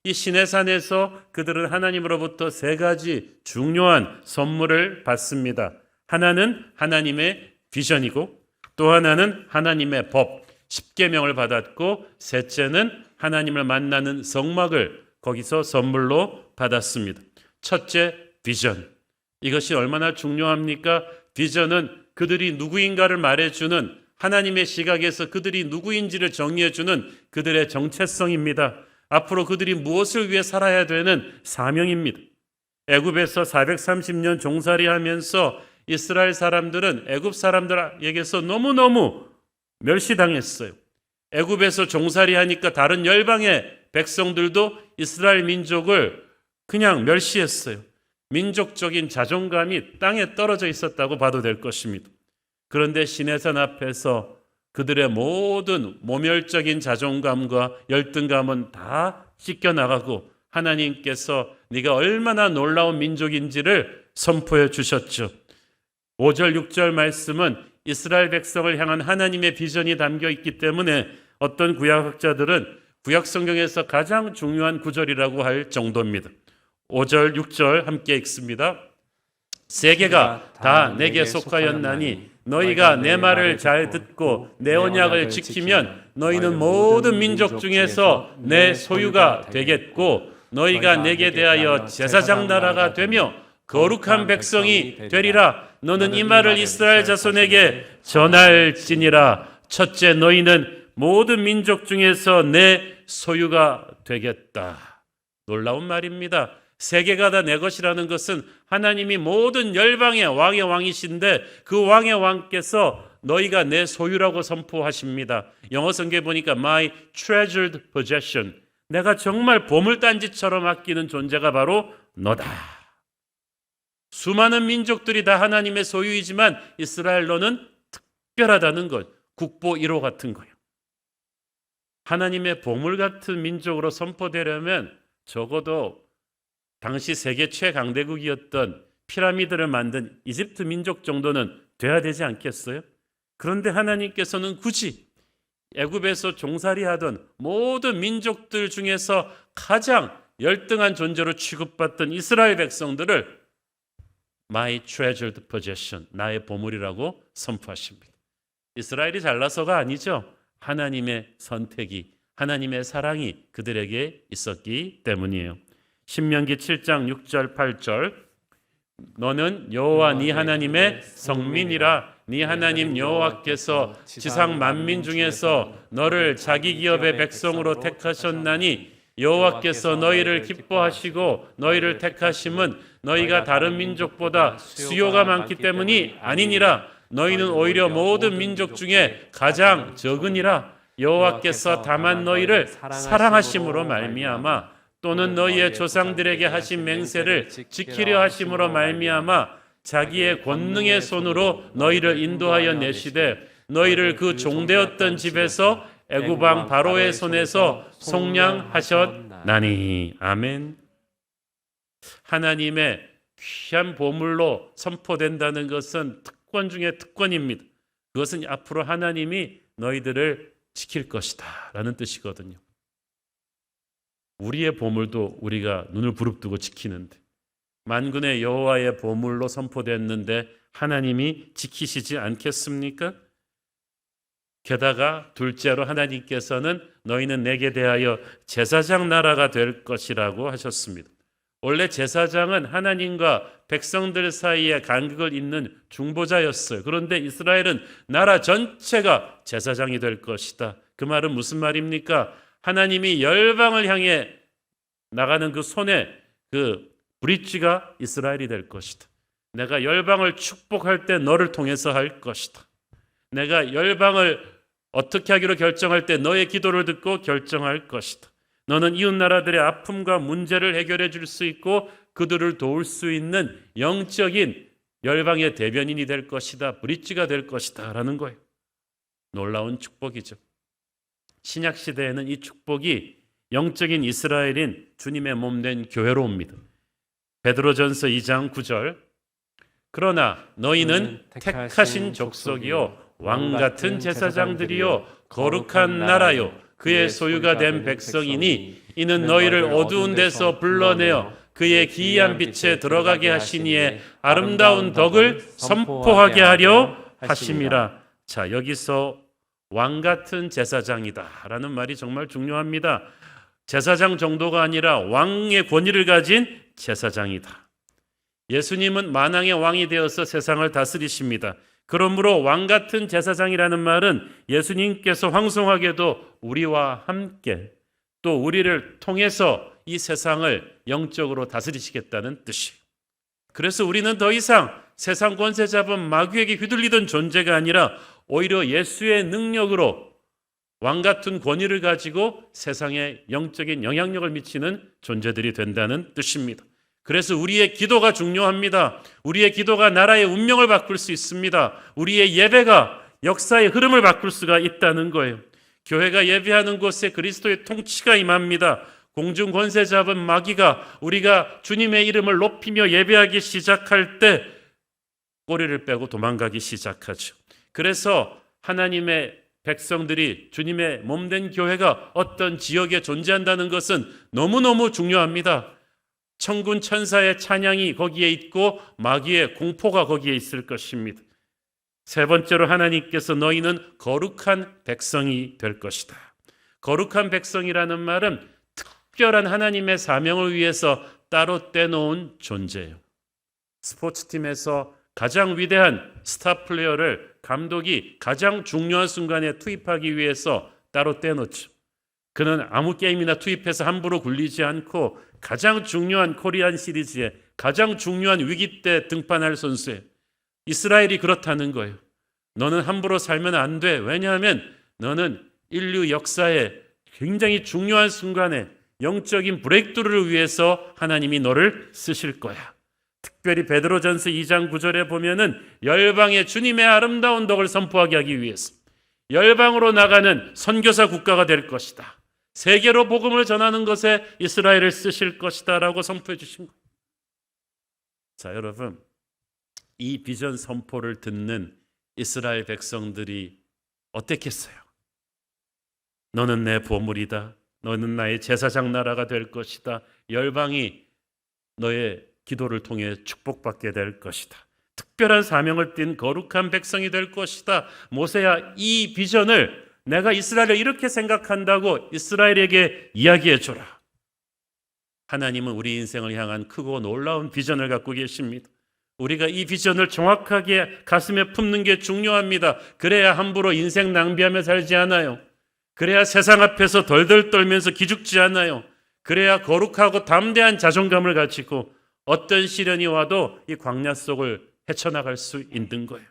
이 시내산에서 그들은 하나님으로부터 세 가지 중요한 선물을 받습니다. 하나는 하나님의 비전이고 또 하나는 하나님의 법, 십계명을 받았고 셋째는 하나님을 만나는 성막을 거기서 선물로 받았습니다. 첫째, 비전. 이것이 얼마나 중요합니까? 비전은 그들이 누구인가를 말해주는 하나님의 시각에서 그들이 누구인지를 정리해주는 그들의 정체성입니다. 앞으로 그들이 무엇을 위해 살아야 되는 사명입니다. 애굽에서 430년 종살이하면서 이스라엘 사람들은 애굽 사람들에게서 너무너무 멸시당했어요. 애굽에서 종살이하니까 다른 열방의 백성들도 이스라엘 민족을 그냥 멸시했어요. 민족적인 자존감이 땅에 떨어져 있었다고 봐도 될 것입니다. 그런데 시내산 앞에서 그들의 모든 모멸적인 자존감과 열등감은 다 씻겨나가고 하나님께서 네가 얼마나 놀라운 민족인지를 선포해 주셨죠. 5절 6절 말씀은 이스라엘 백성을 향한 하나님의 비전이 담겨 있기 때문에 어떤 구약학자들은 구약 성경에서 가장 중요한 구절이라고 할 정도입니다. 5절 6절 함께 읽습니다. 세계가 다 내게 속하였나니 너희가 내 말을 잘 듣고 내 언약을 지키면 너희는 모든 민족 중에서 내 소유가 되겠고 너희가 내게 대하여 제사장 나라가 되며 거룩한 백성이 되리라. 너는 이 말을 이스라엘 자손에게 전할지니라. 첫째, 너희는 모든 민족 중에서 내 소유가 되겠다. 놀라운 말입니다. 세계가 다 내 것이라는 것은 하나님이 모든 열방의 왕의 왕이신데 그 왕의 왕께서 너희가 내 소유라고 선포하십니다. 영어 성경에 보니까 my treasured possession, 내가 정말 보물단지처럼 아끼는 존재가 바로 너다. 수많은 민족들이 다 하나님의 소유이지만 이스라엘로는 특별하다는 것, 국보 1호 같은 거예요. 하나님의 보물 같은 민족으로 선포되려면 적어도 당시 세계 최강대국이었던 피라미드를 만든 이집트 민족 정도는 돼야 되지 않겠어요? 그런데 하나님께서는 굳이 애굽에서 종살이하던 모든 민족들 중에서 가장 열등한 존재로 취급받던 이스라엘 백성들을 My treasured possession, 나의 보물이라고 선포하십니다. 이스라엘이 잘나서가 아니죠. 하나님의 선택이, 하나님의 사랑이 그들에게 있었기 때문이에요. 신명기 7장 6절 8절, 너는 여호와 네 하나님의 성민이라. 네 하나님 여호와께서 지상 만민 중에서 너를 자기 기업의 백성으로 택하셨나니 여호와께서 너희를 기뻐하시고 너희를 택하심은 너희가 다른 민족보다 수요가 많기 때문이 아니니라. 너희는 오히려 모든 민족 중에 가장 적으니라. 여호와께서 다만 너희를 사랑하심으로 말미암아 또는 너희의 조상들에게 하신 맹세를 지키려 하심으로 말미암아 자기의 권능의 손으로 너희를 인도하여 내시되 너희를 그 종되었던 집에서 애굽 왕 바로의 손에서 속량하셨나니. 아멘. 하나님의 귀한 보물로 선포된다는 것은 특권 중에 특권입니다. 그것은 앞으로 하나님이 너희들을 지킬 것이다 라는 뜻이거든요. 우리의 보물도 우리가 눈을 부릅뜨고 지키는데 만군의 여호와의 보물로 선포됐는데 하나님이 지키시지 않겠습니까? 게다가 둘째로 하나님께서는 너희는 내게 대하여 제사장 나라가 될 것이라고 하셨습니다. 원래 제사장은 하나님과 백성들 사이에 간극을 잇는 중보자였어요. 그런데 이스라엘은 나라 전체가 제사장이 될 것이다. 그 말은 무슨 말입니까? 하나님이 열방을 향해 나가는 그 손에 그 브릿지가 이스라엘이 될 것이다. 내가 열방을 축복할 때 너를 통해서 할 것이다. 내가 열방을 어떻게 하기로 결정할 때 너의 기도를 듣고 결정할 것이다. 너는 이웃 나라들의 아픔과 문제를 해결해 줄 수 있고 그들을 도울 수 있는 영적인 열방의 대변인이 될 것이다. 브릿지가 될 것이다 라는 거예요. 놀라운 축복이죠. 신약 시대에는 이 축복이 영적인 이스라엘인 주님의 몸된 교회로 옵니다. 베드로전서 2장 9절, 그러나 너희는 택하신 족속이요 왕 같은 제사장들이요 거룩한 나라요 그의 소유가 된 백성이니 이는 너희를 어두운 데서 불러내어 그의 기이한 빛에 들어가게 하시니에 아름다운 덕을 선포하게 하려 하심이라. 자, 여기서 왕 같은 제사장이다 라는 말이 정말 중요합니다. 제사장 정도가 아니라 왕의 권위를 가진 제사장이다. 예수님은 만왕의 왕이 되어서 세상을 다스리십니다. 그러므로 왕 같은 제사장이라는 말은 예수님께서 황송하게도 우리와 함께 또 우리를 통해서 이 세상을 영적으로 다스리시겠다는 뜻이에요. 그래서 우리는 더 이상 세상 권세 잡은 마귀에게 휘둘리던 존재가 아니라 오히려 예수의 능력으로 왕 같은 권위를 가지고 세상에 영적인 영향력을 미치는 존재들이 된다는 뜻입니다. 그래서 우리의 기도가 중요합니다. 우리의 기도가 나라의 운명을 바꿀 수 있습니다. 우리의 예배가 역사의 흐름을 바꿀 수가 있다는 거예요. 교회가 예배하는 곳에 그리스도의 통치가 임합니다. 공중 권세 잡은 마귀가 우리가 주님의 이름을 높이며 예배하기 시작할 때 꼬리를 빼고 도망가기 시작하죠. 그래서 하나님의 백성들이 주님의 몸된 교회가 어떤 지역에 존재한다는 것은 너무너무 중요합니다. 천군 천사의 찬양이 거기에 있고 마귀의 공포가 거기에 있을 것입니다. 세 번째로 하나님께서 너희는 거룩한 백성이 될 것이다. 거룩한 백성이라는 말은 특별한 하나님의 사명을 위해서 따로 떼놓은 존재예요. 스포츠팀에서 가장 위대한 스타 플레이어를 감독이 가장 중요한 순간에 투입하기 위해서 따로 떼놓죠. 그는 아무 게임이나 투입해서 함부로 굴리지 않고 가장 중요한 코리안 시리즈에 가장 중요한 위기 때 등판할 선수예요. 이스라엘이 그렇다는 거예요. 너는 함부로 살면 안 돼. 왜냐하면 너는 인류 역사에 굉장히 중요한 순간에 영적인 브레이크트루를 위해서 하나님이 너를 쓰실 거야. 특별히 베드로전서 2장 9절에 보면은 열방에 주님의 아름다운 덕을 선포하게 하기 위해서 열방으로 나가는 선교사 국가가 될 것이다. 세계로 복음을 전하는 것에 이스라엘을 쓰실 것이다 라고 선포해 주신 거예요. 자, 여러분, 이 비전 선포를 듣는 이스라엘 백성들이 어땠겠어요? 너는 내 보물이다. 너는 나의 제사장 나라가 될 것이다. 열방이 너의 기도를 통해 축복받게 될 것이다. 특별한 사명을 띤 거룩한 백성이 될 것이다. 모세야, 이 비전을 내가 이스라엘을 이렇게 생각한다고 이스라엘에게 이야기해 줘라. 하나님은 우리 인생을 향한 크고 놀라운 비전을 갖고 계십니다. 우리가 이 비전을 정확하게 가슴에 품는 게 중요합니다. 그래야 함부로 인생 낭비하며 살지 않아요. 그래야 세상 앞에서 덜덜 떨면서 기죽지 않아요. 그래야 거룩하고 담대한 자존감을 가지고 어떤 시련이 와도 이 광야 속을 헤쳐나갈 수 있는 거예요.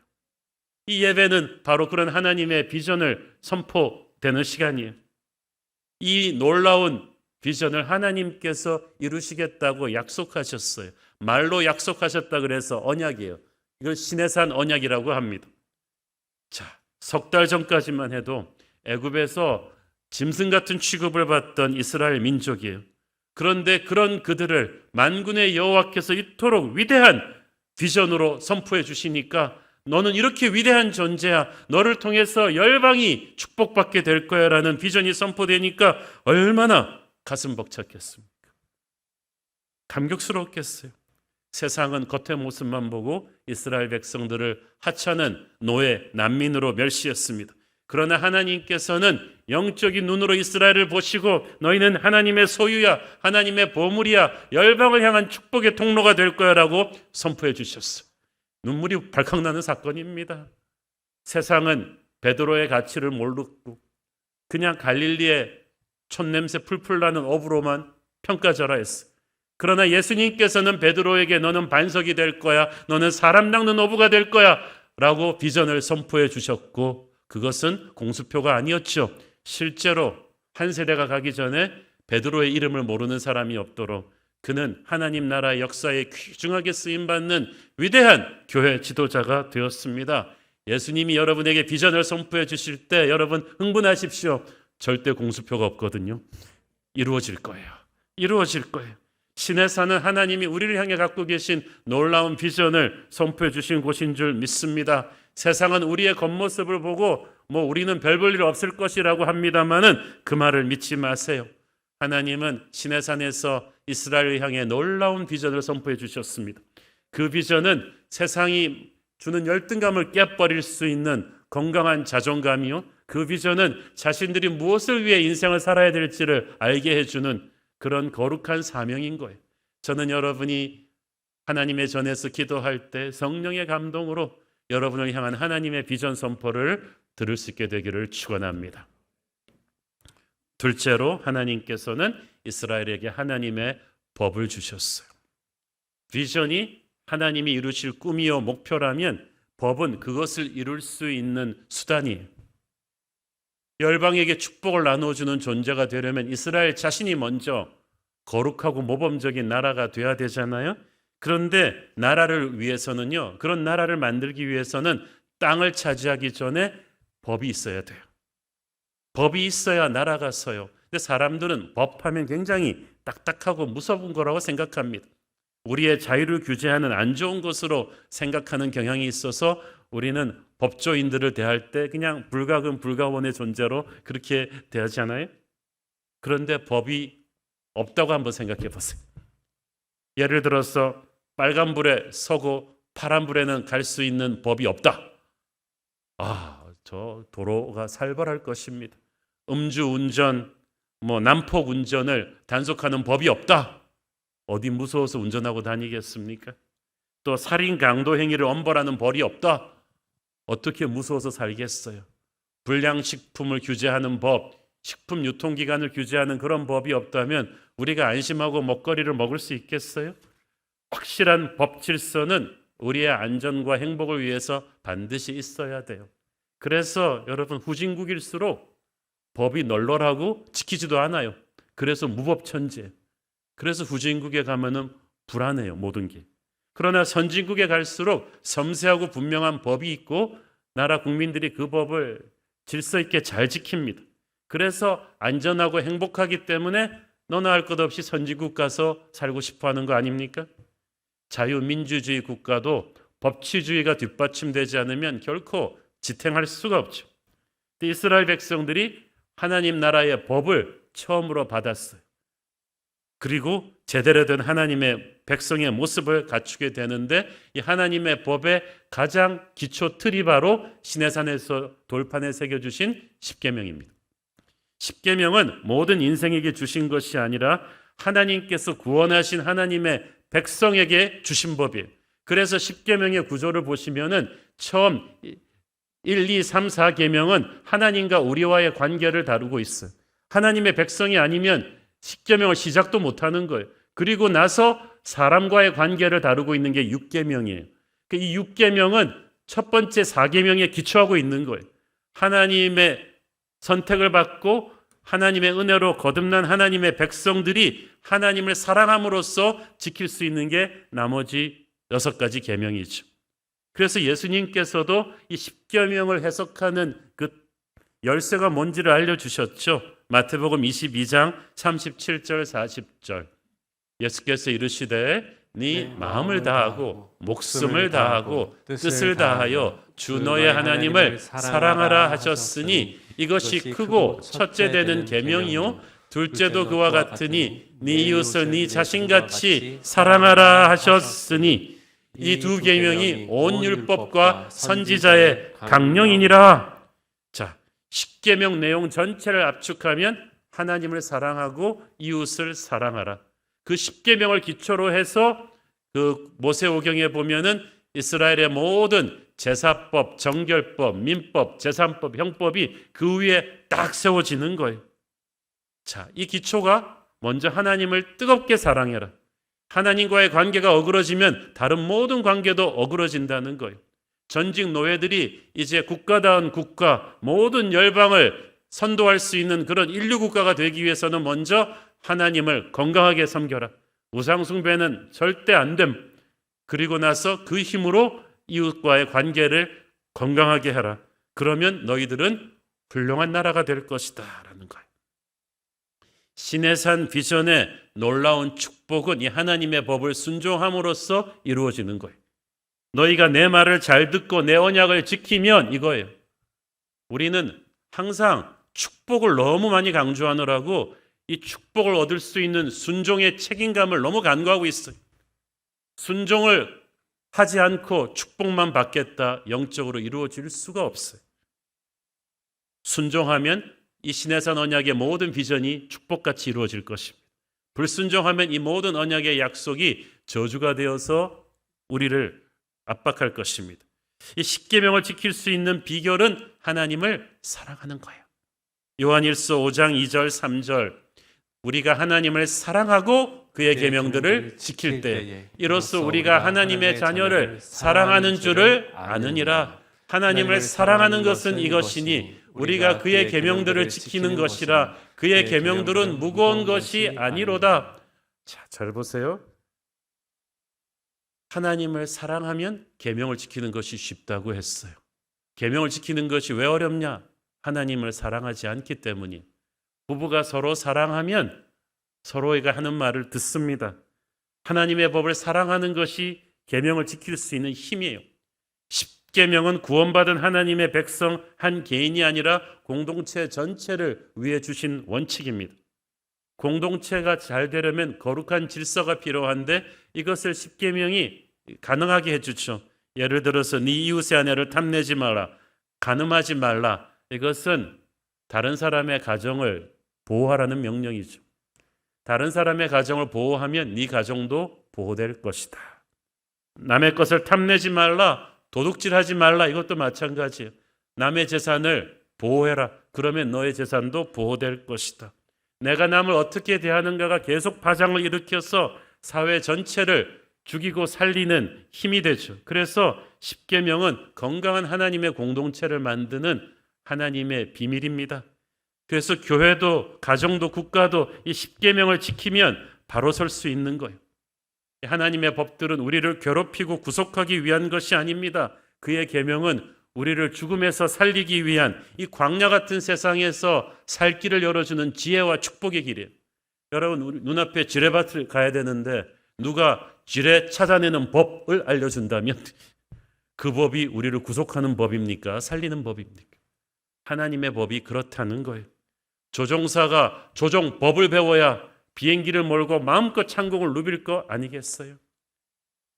이 예배는 바로 그런 하나님의 비전을 선포되는 시간이에요. 이 놀라운 비전을 하나님께서 이루시겠다고 약속하셨어요. 말로 약속하셨다 그래서 언약이에요. 이걸 시내산 언약이라고 합니다. 자, 석 달 전까지만 해도 애굽에서 짐승 같은 취급을 받던 이스라엘 민족이에요. 그런데 그런 그들을 만군의 여호와께서 이토록 위대한 비전으로 선포해 주시니까 너는 이렇게 위대한 존재야. 너를 통해서 열방이 축복받게 될 거야 라는 비전이 선포되니까 얼마나 가슴 벅찼겠습니까? 감격스러웠겠어요. 세상은 겉의 모습만 보고 이스라엘 백성들을 하찮은 노예, 난민으로 멸시했습니다. 그러나 하나님께서는 영적인 눈으로 이스라엘을 보시고 너희는 하나님의 소유야, 하나님의 보물이야, 열방을 향한 축복의 통로가 될 거야 라고 선포해 주셨어요. 눈물이 발칵 나는 사건입니다. 세상은 베드로의 가치를 모르고 그냥 갈릴리의 촌냄새 풀풀 나는 어부로만 평가절하했어요. 그러나 예수님께서는 베드로에게 너는 반석이 될 거야, 너는 사람 낚는 어부가 될 거야 라고 비전을 선포해 주셨고 그것은 공수표가 아니었죠. 실제로 한 세대가 가기 전에 베드로의 이름을 모르는 사람이 없도록 그는 하나님 나라의 역사에 귀중하게 쓰임받는 위대한 교회 지도자가 되었습니다. 예수님이 여러분에게 비전을 선포해 주실 때 여러분 흥분하십시오. 절대 공수표가 없거든요. 이루어질 거예요. 이루어질 거예요. 신의 산은 하나님이 우리를 향해 갖고 계신 놀라운 비전을 선포해 주신 곳인 줄 믿습니다. 세상은 우리의 겉모습을 보고 우리는 별 볼 일 없을 것이라고 합니다마는 그 말을 믿지 마세요. 하나님은 신의 산에서 이스라엘을 향해 놀라운 비전을 선포해 주셨습니다. 그 비전은 세상이 주는 열등감을 깨버릴 수 있는 건강한 자존감이요. 그 비전은 자신들이 무엇을 위해 인생을 살아야 될지를 알게 해주는 그런 거룩한 사명인 거예요. 저는 여러분이 하나님의 전에서 기도할 때 성령의 감동으로 여러분을 향한 하나님의 비전 선포를 들을 수 있게 되기를 축원합니다. 둘째로 하나님께서는 이스라엘에게 하나님의 법을 주셨어요. 비전이 하나님이 이루실 꿈이요 목표라면 법은 그것을 이룰 수 있는 수단이에요. 열방에게 축복을 나눠주는 존재가 되려면 이스라엘 자신이 먼저 거룩하고 모범적인 나라가 돼야 되잖아요. 그런데 나라를 위해서는요, 그런 나라를 만들기 위해서는 땅을 차지하기 전에 법이 있어야 돼요. 법이 있어야 나라가 서요. 근데 사람들은 법하면 굉장히 딱딱하고 무서운 거라고 생각합니다. 우리의 자유를 규제하는 안 좋은 것으로 생각하는 경향이 있어서 우리는 법조인들을 대할 때 그냥 불가금 불가원의 존재로 그렇게 대하잖아요. 그런데 법이 없다고 한번 생각해 보세요. 예를 들어서 빨간불에 서고 파란불에는 갈 수 있는 법이 없다. 저 도로가 살벌할 것입니다. 음주운전, 난폭 운전을 단속하는 법이 없다. 어디 무서워서 운전하고 다니겠습니까? 또 살인 강도 행위를 엄벌하는 벌이 없다. 어떻게 무서워서 살겠어요? 불량식품을 규제하는 법, 식품 유통기간을 규제하는 그런 법이 없다면 우리가 안심하고 먹거리를 먹을 수 있겠어요? 확실한 법 질서는 우리의 안전과 행복을 위해서 반드시 있어야 돼요. 그래서 여러분, 후진국일수록 법이 널널하고 지키지도 않아요. 그래서 무법천지예요. 그래서 후진국에 가면은 불안해요, 모든 게. 그러나 선진국에 갈수록 섬세하고 분명한 법이 있고 나라 국민들이 그 법을 질서 있게 잘 지킵니다. 그래서 안전하고 행복하기 때문에 너나 할 것 없이 선진국 가서 살고 싶어 하는 거 아닙니까? 자유민주주의 국가도 법치주의가 뒷받침되지 않으면 결코 지탱할 수가 없죠. 이스라엘 백성들이 하나님 나라의 법을 처음으로 받았어요. 그리고 제대로 된 하나님의 백성의 모습을 갖추게 되는데 이 하나님의 법의 가장 기초 틀이 바로 시내산에서 돌판에 새겨주신 십계명입니다. 십계명은 모든 인생에게 주신 것이 아니라 하나님께서 구원하신 하나님의 백성에게 주신 법이에요. 그래서 십계명의 구조를 보시면은 처음 1, 2, 3, 4계명은 하나님과 우리와의 관계를 다루고 있어요. 하나님의 백성이 아니면 십계명을 시작도 못하는 거예요. 그리고 나서 사람과의 관계를 다루고 있는 게 6계명이에요. 이 6계명은 첫 번째 4계명에 기초하고 있는 거예요. 하나님의 선택을 받고 하나님의 은혜로 거듭난 하나님의 백성들이 하나님을 사랑함으로써 지킬 수 있는 게 나머지 6가지 계명이죠. 그래서 예수님께서도 이 십계명을 해석하는 그 열쇠가 뭔지를 알려주셨죠. 마태복음 22장 37절 40절 예수께서 이르시되 네 마음을 다하고 목숨을 다하고 뜻을 다하여 주 너의 하나님을 사랑하라 하셨으니 이것이 크고 첫째 되는 계명이요 둘째도 그와 같으니 네 이웃을 네 자신같이 사랑하라 하셨으니 이 두 계명이 온 율법과 선지자의 강령이니라. 자, 십계명 내용 전체를 압축하면 하나님을 사랑하고 이웃을 사랑하라. 그 십계명을 기초로 해서 그 모세오경에 보면은 이스라엘의 모든 제사법, 정결법, 민법, 제산법, 형법이 그 위에 딱 세워지는 거예요. 자, 이 기초가 먼저 하나님을 뜨겁게 사랑해라. 하나님과의 관계가 어그러지면 다른 모든 관계도 어그러진다는 거예요. 전직 노예들이 이제 국가다운 국가, 모든 열방을 선도할 수 있는 그런 인류 국가가 되기 위해서는 먼저 하나님을 건강하게 섬겨라. 우상숭배는 절대 안 됨. 그리고 나서 그 힘으로 이웃과의 관계를 건강하게 해라. 그러면 너희들은 훌륭한 나라가 될 것이다 라는 거예요. 시내산 비전의 놀라운 축복은 이 하나님의 법을 순종함으로써 이루어지는 거예요. 너희가 내 말을 잘 듣고 내 언약을 지키면 이거예요. 우리는 항상 축복을 너무 많이 강조하느라고 이 축복을 얻을 수 있는 순종의 책임감을 너무 간과하고 있어요. 순종을 하지 않고 축복만 받겠다, 영적으로 이루어질 수가 없어요. 순종하면 이 시내산 언약의 모든 비전이 축복같이 이루어질 것입니다. 불순종하면 이 모든 언약의 약속이 저주가 되어서 우리를 압박할 것입니다. 이 십계명을 지킬 수 있는 비결은 하나님을 사랑하는 거예요. 요한일서 5장 2절 3절 우리가 하나님을 사랑하고 그의 계명들을 지킬 때 이로써 우리가 하나님의 자녀를 사랑하는 줄을 아느니라. 하나님을 사랑하는 것은 이것이니 우리가 그의 계명들을 지키는 것이라. 그의 계명들은 무거운 것이 아니로다. 자, 잘 보세요. 하나님을 사랑하면 계명을 지키는 것이 쉽다고 했어요. 계명을 지키는 것이 왜 어렵냐? 하나님을 사랑하지 않기 때문이에요. 부부가 서로 사랑하면 서로가 하는 말을 듣습니다. 하나님의 법을 사랑하는 것이 계명을 지킬 수 있는 힘이에요. 십계명은 구원받은 하나님의 백성 한 개인이 아니라 공동체 전체를 위해 주신 원칙입니다. 공동체가 잘 되려면 거룩한 질서가 필요한데 이것을 십계명이 가능하게 해주죠. 예를 들어서 네 이웃의 아내를 탐내지 마라, 간음하지 말라. 이것은 다른 사람의 가정을 보호하라는 명령이죠. 다른 사람의 가정을 보호하면 네 가정도 보호될 것이다. 남의 것을 탐내지 말라, 도둑질하지 말라, 이것도 마찬가지예요. 남의 재산을 보호해라. 그러면 너의 재산도 보호될 것이다. 내가 남을 어떻게 대하는가가 계속 파장을 일으켜서 사회 전체를 죽이고 살리는 힘이 되죠. 그래서 십계명은 건강한 하나님의 공동체를 만드는 하나님의 비밀입니다. 그래서 교회도 가정도 국가도 이 십계명을 지키면 바로 설 수 있는 거예요. 하나님의 법들은 우리를 괴롭히고 구속하기 위한 것이 아닙니다. 그의 계명은 우리를 죽음에서 살리기 위한 이 광야 같은 세상에서 살 길을 열어주는 지혜와 축복의 길이에요. 여러분, 우리 눈앞에 지뢰밭을 가야 되는데 누가 지뢰 찾아내는 법을 알려준다면 그 법이 우리를 구속하는 법입니까? 살리는 법입니까? 하나님의 법이 그렇다는 거예요. 조종사가 조종법을 배워야 비행기를 몰고 마음껏 창공을 누빌 거 아니겠어요?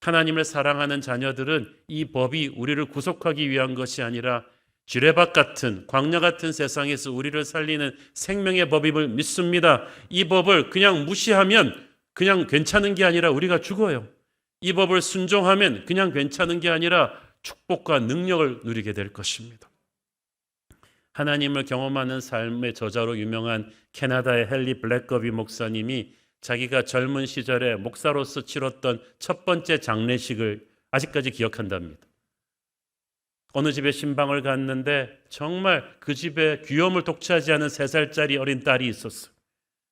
하나님을 사랑하는 자녀들은 이 법이 우리를 구속하기 위한 것이 아니라 지뢰밭 같은 광야 같은 세상에서 우리를 살리는 생명의 법임을 믿습니다. 이 법을 그냥 무시하면 그냥 괜찮은 게 아니라 우리가 죽어요. 이 법을 순종하면 그냥 괜찮은 게 아니라 축복과 능력을 누리게 될 것입니다. 하나님을 경험하는 삶의 저자로 유명한 캐나다의 헨리 블랙거비 목사님이 자기가 젊은 시절에 목사로서 치렀던 첫 번째 장례식을 아직까지 기억한답니다. 어느 집에 신방을 갔는데 정말 그 집에 귀염을 독차지 않은 3살짜리 어린 딸이 있었어요.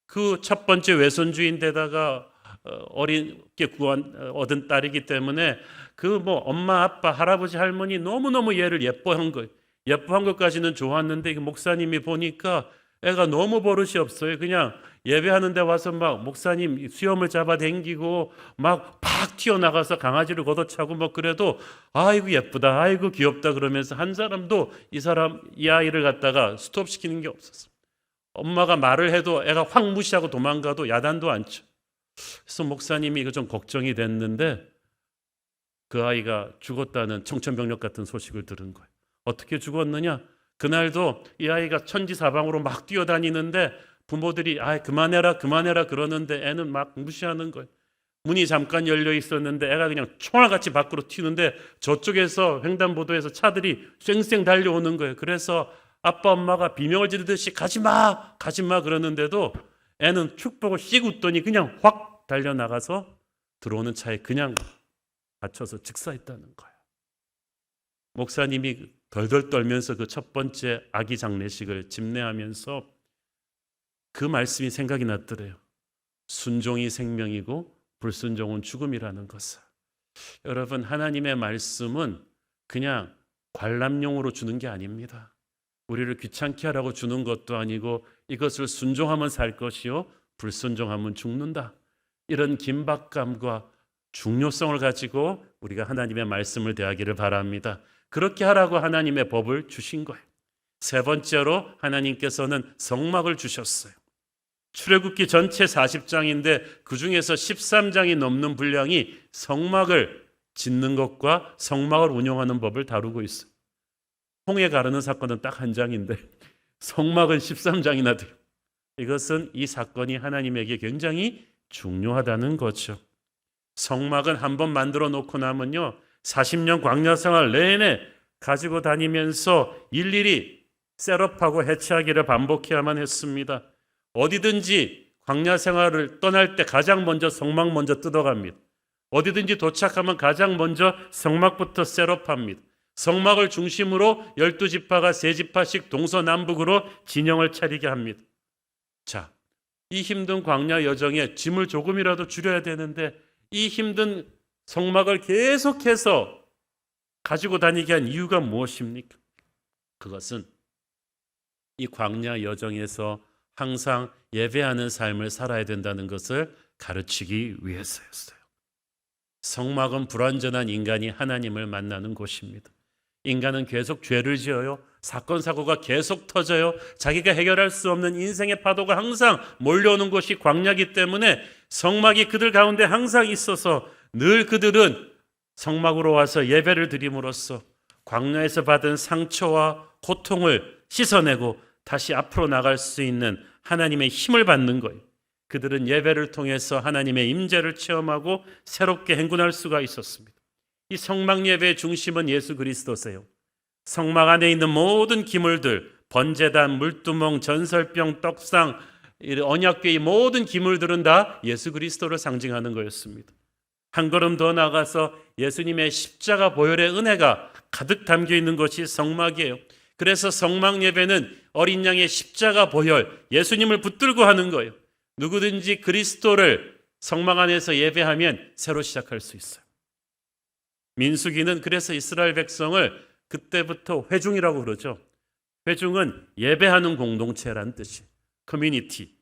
그 첫 번째 외손주인데다가 어린게 얻은 딸이기 때문에 그 엄마, 아빠, 할아버지, 할머니 너무너무 얘를 예뻐한 거예요. 예뻐한 것까지는 좋았는데 목사님이 보니까 애가 너무 버릇이 없어요. 그냥 예배하는 데 와서 막 목사님 수염을 잡아당기고 막 팍 튀어나가서 강아지를 걷어차고 그래도 아이고 예쁘다, 아이고 귀엽다 그러면서 한 사람도 이 아이를 갖다가 스톱시키는 게 없었어요. 엄마가 말을 해도 애가 확 무시하고 도망가도 야단도 안 쳐. 그래서 목사님이 이거 좀 걱정이 됐는데 그 아이가 죽었다는 청천벽력 같은 소식을 들은 거예요. 어떻게 죽었느냐? 그날도 이 아이가 천지사방으로 막 뛰어다니는데 부모들이 그만해라 그러는데 애는 막 무시하는 거예요. 문이 잠깐 열려 있었는데 애가 그냥 총알같이 밖으로 튀는데 저쪽에서 횡단보도에서 차들이 쌩쌩 달려오는 거예요. 그래서 아빠 엄마가 비명을 지르듯이 가지마 그러는데도 애는 축복을 씩 웃더니 그냥 확 달려나가서 들어오는 차에 그냥 갇혀서 즉사했다는 거예요. 목사님이 덜덜 떨면서 그 첫 번째 아기 장례식을 집례하면서 그 말씀이 생각이 났더래요. 순종이 생명이고 불순종은 죽음이라는 것을. 여러분, 하나님의 말씀은 그냥 관람용으로 주는 게 아닙니다. 우리를 귀찮게 하라고 주는 것도 아니고 이것을 순종하면 살 것이요 불순종하면 죽는다. 이런 긴박감과 중요성을 가지고 우리가 하나님의 말씀을 대하기를 바랍니다. 그렇게 하라고 하나님의 법을 주신 거예요. 세 번째로 하나님께서는 성막을 주셨어요. 출애굽기 전체 40장인데 그중에서 13장이 넘는 분량이 성막을 짓는 것과 성막을 운영하는 법을 다루고 있어요. 홍해 가르는 사건은 딱 한 장인데 성막은 13장이나 돼요. 이것은 이 사건이 하나님에게 굉장히 중요하다는 거죠. 성막은 한번 만들어 놓고 나면요 40년 광야 생활 내내 가지고 다니면서 일일이 셋업하고 해체하기를 반복해야만 했습니다. 어디든지 광야 생활을 떠날 때 가장 먼저 성막 먼저 뜯어갑니다. 어디든지 도착하면 가장 먼저 성막부터 셋업합니다. 성막을 중심으로 12지파가 3지파씩 동서남북으로 진영을 차리게 합니다. 자, 이 힘든 광야 여정에 짐을 조금이라도 줄여야 되는데 이 힘든 성막을 계속해서 가지고 다니게 한 이유가 무엇입니까? 그것은 이 광야 여정에서 항상 예배하는 삶을 살아야 된다는 것을 가르치기 위해서였어요. 성막은 불완전한 인간이 하나님을 만나는 곳입니다. 인간은 계속 죄를 지어요. 사건 사고가 계속 터져요. 자기가 해결할 수 없는 인생의 파도가 항상 몰려오는 곳이 광야이기 때문에 성막이 그들 가운데 항상 있어서 늘 그들은 성막으로 와서 예배를 드림으로써 광야에서 받은 상처와 고통을 씻어내고 다시 앞으로 나갈 수 있는 하나님의 힘을 받는 거예요. 그들은 예배를 통해서 하나님의 임재를 체험하고 새롭게 행군할 수가 있었습니다. 이 성막 예배의 중심은 예수 그리스도세요. 성막 안에 있는 모든 기물들, 번제단, 물두멍, 전설병, 떡상, 언약궤의 모든 기물들은 다 예수 그리스도를 상징하는 거였습니다. 한 걸음 더 나가서 예수님의 십자가 보혈의 은혜가 가득 담겨 있는 것이 성막이에요. 그래서 성막 예배는 어린 양의 십자가 보혈, 예수님을 붙들고 하는 거예요. 누구든지 그리스도를 성막 안에서 예배하면 새로 시작할 수 있어요. 민수기는 그래서 이스라엘 백성을 그때부터 회중이라고 그러죠. 회중은 예배하는 공동체란 뜻이, 커뮤니티.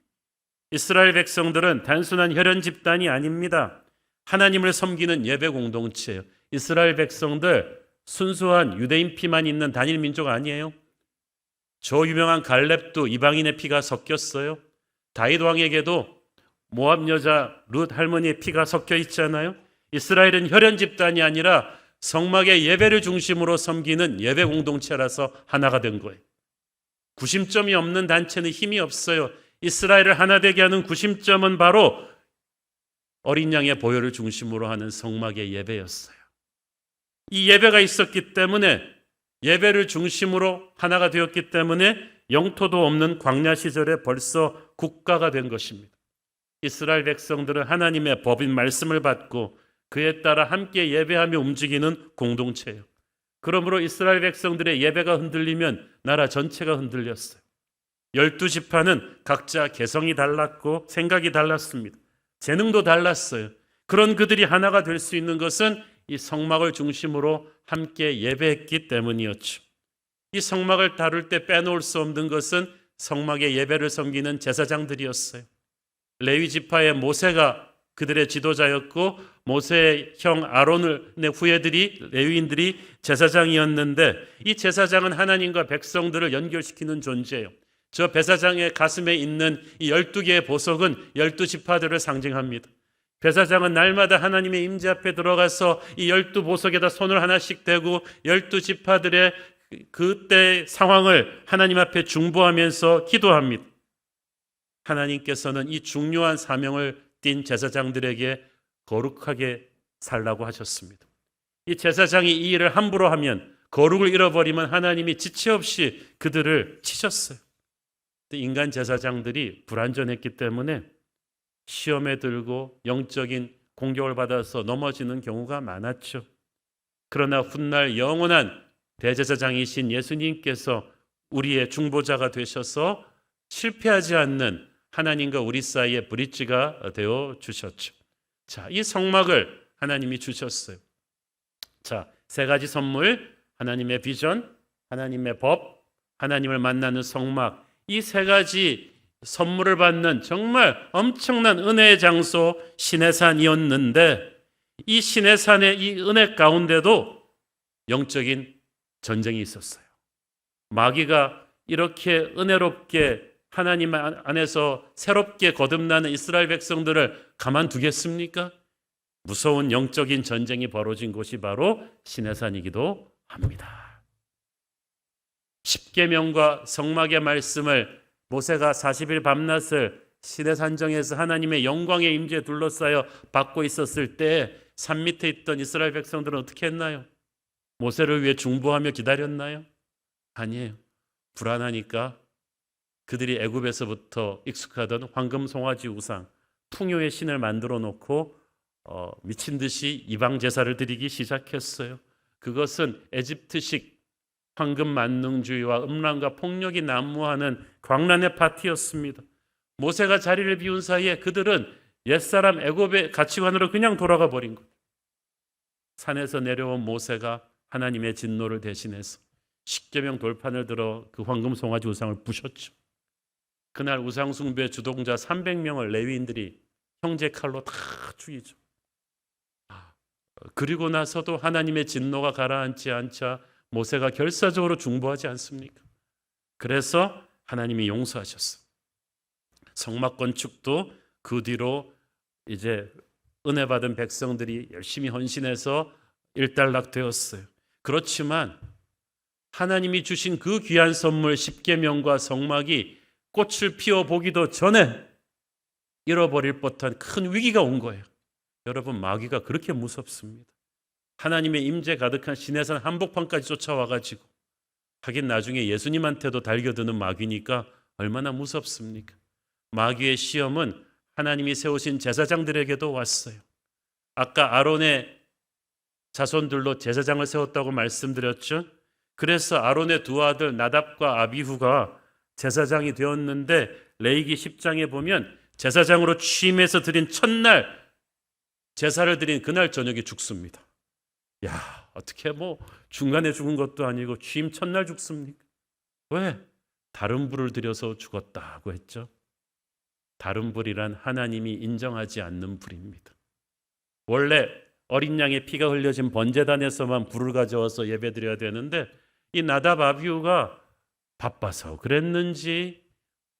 이스라엘 백성들은 단순한 혈연 집단이 아닙니다. 하나님을 섬기는 예배 공동체예요. 이스라엘 백성들 순수한 유대인 피만 있는 단일 민족 아니에요. 저 유명한 갈렙도 이방인의 피가 섞였어요. 다윗 왕에게도 모압 여자 룻 할머니의 피가 섞여 있잖아요. 이스라엘은 혈연 집단이 아니라 성막의 예배를 중심으로 섬기는 예배 공동체라서 하나가 된 거예요. 구심점이 없는 단체는 힘이 없어요. 이스라엘을 하나 되게 하는 구심점은 바로 어린 양의 보혈을 중심으로 하는 성막의 예배였어요. 이 예배가 있었기 때문에, 예배를 중심으로 하나가 되었기 때문에 영토도 없는 광야 시절에 벌써 국가가 된 것입니다. 이스라엘 백성들은 하나님의 법인 말씀을 받고 그에 따라 함께 예배하며 움직이는 공동체예요. 그러므로 이스라엘 백성들의 예배가 흔들리면 나라 전체가 흔들렸어요. 12지파는 각자 개성이 달랐고 생각이 달랐습니다. 재능도 달랐어요. 그런 그들이 하나가 될 수 있는 것은 이 성막을 중심으로 함께 예배했기 때문이었죠. 이 성막을 다룰 때 빼놓을 수 없는 것은 성막의 예배를 섬기는 제사장들이었어요. 레위 지파의 모세가 그들의 지도자였고, 모세의 형 아론의 후예들이, 레위인들이 제사장이었는데, 이 제사장은 하나님과 백성들을 연결시키는 존재예요. 저 제사장의 가슴에 있는 이 12개의 보석은 12지파들을 상징합니다. 제사장은 날마다 하나님의 임재 앞에 들어가서 이 12보석에다 손을 하나씩 대고 12지파들의 그때 상황을 하나님 앞에 중보하면서 기도합니다. 하나님께서는 이 중요한 사명을 띈 제사장들에게 거룩하게 살라고 하셨습니다. 이 제사장이 이 일을 함부로 하면, 거룩을 잃어버리면 하나님이 지체 없이 그들을 치셨어요. 인간 제사장들이 불완전했기 때문에 시험에 들고 영적인 공격을 받아서 넘어지는 경우가 많았죠. 그러나 훗날 영원한 대제사장이신 예수님께서 우리의 중보자가 되셔서 실패하지 않는 하나님과 우리 사이의 브릿지가 되어 주셨죠. 자, 이 성막을 하나님이 주셨어요. 자, 세 가지 선물, 하나님의 비전, 하나님의 법, 하나님을 만나는 성막, 이 세 가지 선물을 받는 정말 엄청난 은혜의 장소 시내산이었는데, 이 시내산의 이 은혜 가운데도 영적인 전쟁이 있었어요. 마귀가 이렇게 은혜롭게 하나님 안에서 새롭게 거듭나는 이스라엘 백성들을 가만두겠습니까? 무서운 영적인 전쟁이 벌어진 곳이 바로 시내산이기도 합니다. 십계명과 성막의 말씀을 모세가 40일 밤낮을 시내산정에서 하나님의 영광의 임재에 둘러싸여 받고 있었을 때 산 밑에 있던 이스라엘 백성들은 어떻게 했나요? 모세를 위해 중보하며 기다렸나요? 아니에요. 불안하니까 그들이 애굽에서부터 익숙하던 황금 송아지 우상, 풍요의 신을 만들어 놓고 미친 듯이 이방 제사를 드리기 시작했어요. 그것은 에집트식 황금 만능주의와 음란과 폭력이 난무하는 광란의 파티였습니다. 모세가 자리를 비운 사이에 그들은 옛사람 애굽의 가치관으로 그냥 돌아가 버린 거예요. 산에서 내려온 모세가 하나님의 진노를 대신해서 십계명 돌판을 들어 그 황금 송아지 우상을 부셨죠. 그날 우상 숭배 주동자 300명을 레위인들이 형제 칼로 다 죽이죠. 그리고 나서도 하나님의 진노가 가라앉지 않자 모세가 결사적으로 중보하지 않습니까? 그래서 하나님이 용서하셨어요. 성막 건축도 그 뒤로 이제 은혜 받은 백성들이 열심히 헌신해서 일단락되었어요. 그렇지만 하나님이 주신 그 귀한 선물 십계명과 성막이 꽃을 피워 보기도 전에 잃어버릴 뻔한 큰 위기가 온 거예요. 여러분, 마귀가 그렇게 무섭습니다. 하나님의 임재 가득한 시내산 한복판까지 쫓아와가지고, 하긴 나중에 예수님한테도 달겨드는 마귀니까 얼마나 무섭습니까? 마귀의 시험은 하나님이 세우신 제사장들에게도 왔어요. 아까 아론의 자손들로 제사장을 세웠다고 말씀드렸죠. 그래서 아론의 두 아들 나답과 아비후가 제사장이 되었는데, 레위기 10장에 보면 제사장으로 취임해서 드린 첫날 제사를 드린 그날 저녁에 죽습니다. 야, 어떻게 중간에 죽은 것도 아니고 취임 첫날 죽습니까? 왜? 다른 불을 들여서 죽었다고 했죠. 다른 불이란 하나님이 인정하지 않는 불입니다. 원래 어린 양의 피가 흘려진 번제단에서만 불을 가져와서 예배드려야 되는데, 이 나답 아비후가 바빠서 그랬는지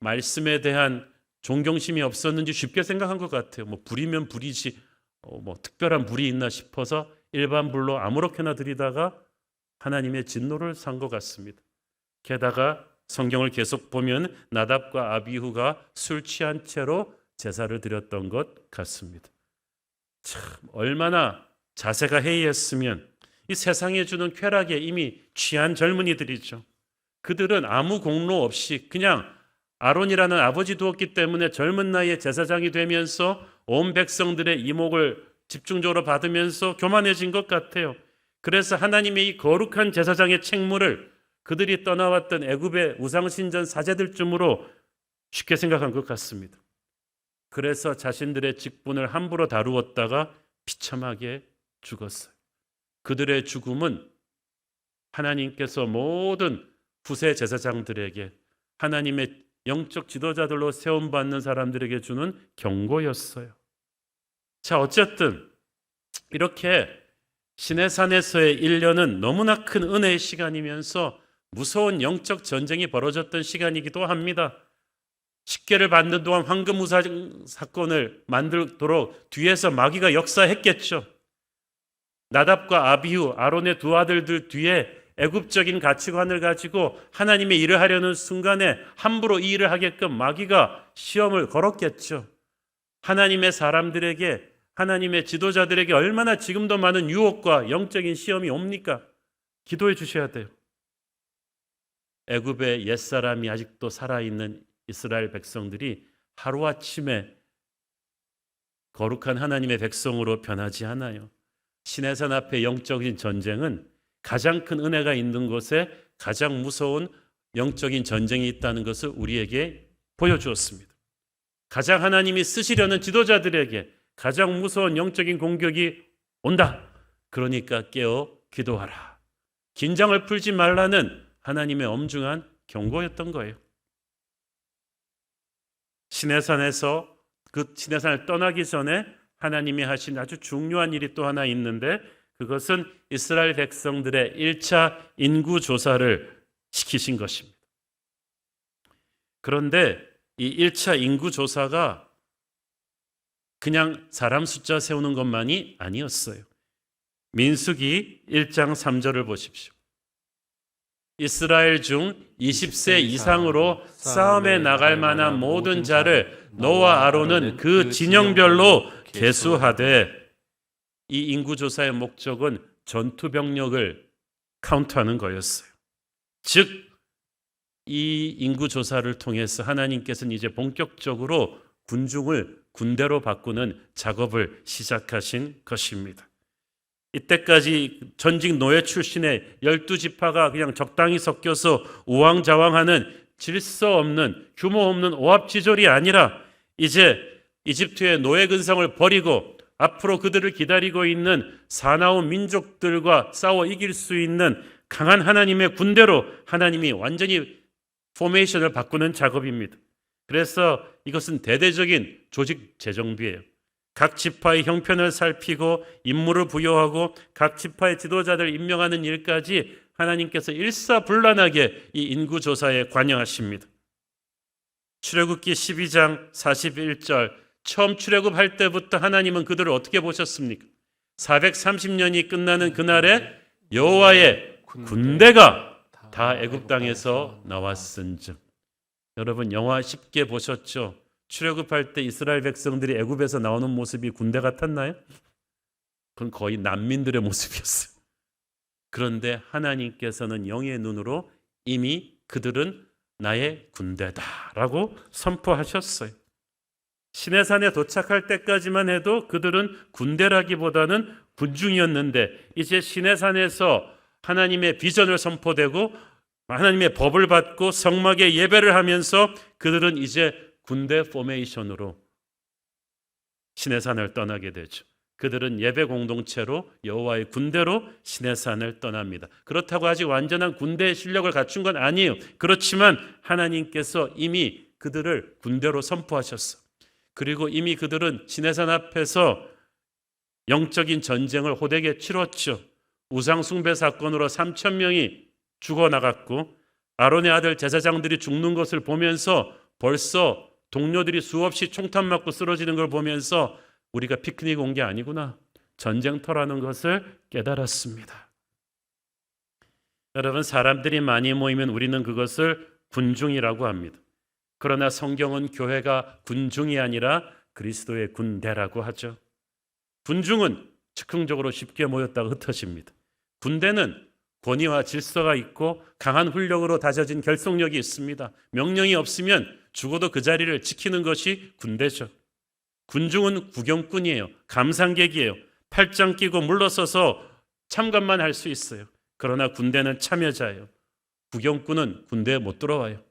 말씀에 대한 존경심이 없었는지 쉽게 생각한 것 같아요. 불이면 불이지 특별한 불이 있나 싶어서 일반 불로 아무렇게나 드리다가 하나님의 진노를 산 것 같습니다. 게다가 성경을 계속 보면 나답과 아비후가 술 취한 채로 제사를 드렸던 것 같습니다. 참 얼마나 자세가 해이했으면 이 세상에 주는 쾌락에 이미 취한 젊은이들이죠. 그들은 아무 공로 없이 그냥 아론이라는 아버지 두었기 때문에 젊은 나이에 제사장이 되면서 온 백성들의 이목을 집중적으로 받으면서 교만해진 것 같아요. 그래서 하나님의 이 거룩한 제사장의 책무를 그들이 떠나왔던 애굽의 우상신전 사제들쯤으로 쉽게 생각한 것 같습니다. 그래서 자신들의 직분을 함부로 다루었다가 비참하게 죽었어요. 그들의 죽음은 하나님께서 모든 후세 제사장들에게, 하나님의 영적 지도자들로 세움받는 사람들에게 주는 경고였어요. 자, 어쨌든 이렇게 시내산에서의 1년은 너무나 큰 은혜의 시간이면서 무서운 영적 전쟁이 벌어졌던 시간이기도 합니다. 십계를 받는 동안 황금우상 사건을 만들도록 뒤에서 마귀가 역사했겠죠. 나답과 아비후, 아론의 두 아들들 뒤에 애굽적인 가치관을 가지고 하나님의 일을 하려는 순간에 함부로 이 일을 하게끔 마귀가 시험을 걸었겠죠. 하나님의 사람들에게, 하나님의 지도자들에게 얼마나 지금도 많은 유혹과 영적인 시험이 옵니까? 기도해 주셔야 돼요. 애굽의 옛사람이 아직도 살아있는 이스라엘 백성들이 하루아침에 거룩한 하나님의 백성으로 변하지 않아요. 시내산 앞에 영적인 전쟁은 가장 큰 은혜가 있는 곳에 가장 무서운 영적인 전쟁이 있다는 것을 우리에게 보여주었습니다. 가장 하나님이 쓰시려는 지도자들에게 가장 무서운 영적인 공격이 온다. 그러니까 깨어 기도하라. 긴장을 풀지 말라는 하나님의 엄중한 경고였던 거예요. 시내산에서 그 시내산을 떠나기 전에 하나님이 하신 아주 중요한 일이 또 하나 있는데, 그것은 이스라엘 백성들의 1차 인구조사를 시키신 것입니다. 그런데 이 1차 인구조사가 그냥 사람 숫자 세우는 것만이 아니었어요. 민수기 1장 3절을 보십시오. 이스라엘 중 20세 이상으로 싸움에 나갈 만한 모든 자를 너와 아론은 그 진영별로 계수하되, 이 인구조사의 목적은 전투병력을 카운트하는 거였어요. 즉, 이 인구조사를 통해서 하나님께서는 이제 본격적으로 군중을 군대로 바꾸는 작업을 시작하신 것입니다. 이때까지 전직 노예 출신의 12지파가 그냥 적당히 섞여서 우왕좌왕하는 질서 없는, 규모 없는 오합지졸이 아니라 이제 이집트의 노예 근성을 버리고 앞으로 그들을 기다리고 있는 사나운 민족들과 싸워 이길 수 있는 강한 하나님의 군대로 하나님이 완전히 포메이션을 바꾸는 작업입니다. 그래서 이것은 대대적인 조직 재정비예요. 각 지파의 형편을 살피고 임무를 부여하고 각 지파의 지도자들 임명하는 일까지 하나님께서 일사불란하게 이 인구조사에 관여하십니다. 출애굽기 12장 41절, 처음 출애굽할 때부터 하나님은 그들을 어떻게 보셨습니까? 430년이 끝나는 그날에 여호와의 군대가 다 애굽 땅에서 나왔은즉. 여러분 영화 쉽게 보셨죠? 출애굽할 때 이스라엘 백성들이 애굽에서 나오는 모습이 군대 같았나요? 그건 거의 난민들의 모습이었어요. 그런데 하나님께서는 영의 눈으로 이미 그들은 나의 군대다라고 선포하셨어요. 시내산에 도착할 때까지만 해도 그들은 군대라기보다는 군중이었는데 이제 시내산에서 하나님의 비전을 선포되고 하나님의 법을 받고 성막에 예배를 하면서 그들은 이제 군대 포메이션으로 시내산을 떠나게 되죠. 그들은 예배 공동체로 여호와의 군대로 시내산을 떠납니다. 그렇다고 아직 완전한 군대의 실력을 갖춘 건 아니에요. 그렇지만 하나님께서 이미 그들을 군대로 선포하셨어. 그리고 이미 그들은 시내산 앞에서 영적인 전쟁을 호되게 치렀죠. 우상 숭배 사건으로 3,000명이 죽어나갔고 아론의 아들 제사장들이 죽는 것을 보면서 벌써 동료들이 수없이 총탄 맞고 쓰러지는 걸 보면서 우리가 피크닉 온 게 아니구나, 전쟁터라는 것을 깨달았습니다. 여러분, 사람들이 많이 모이면 우리는 그것을 군중이라고 합니다. 그러나 성경은 교회가 군중이 아니라 그리스도의 군대라고 하죠. 군중은 즉흥적으로 쉽게 모였다가 흩어집니다. 군대는 권위와 질서가 있고 강한 훈력으로 다져진 결속력이 있습니다. 명령이 없으면 죽어도 그 자리를 지키는 것이 군대죠. 군중은 구경꾼이에요. 감상객이에요. 팔짱 끼고 물러서서 참관만 할 수 있어요. 그러나 군대는 참여자예요. 구경꾼은 군대에 못 들어와요.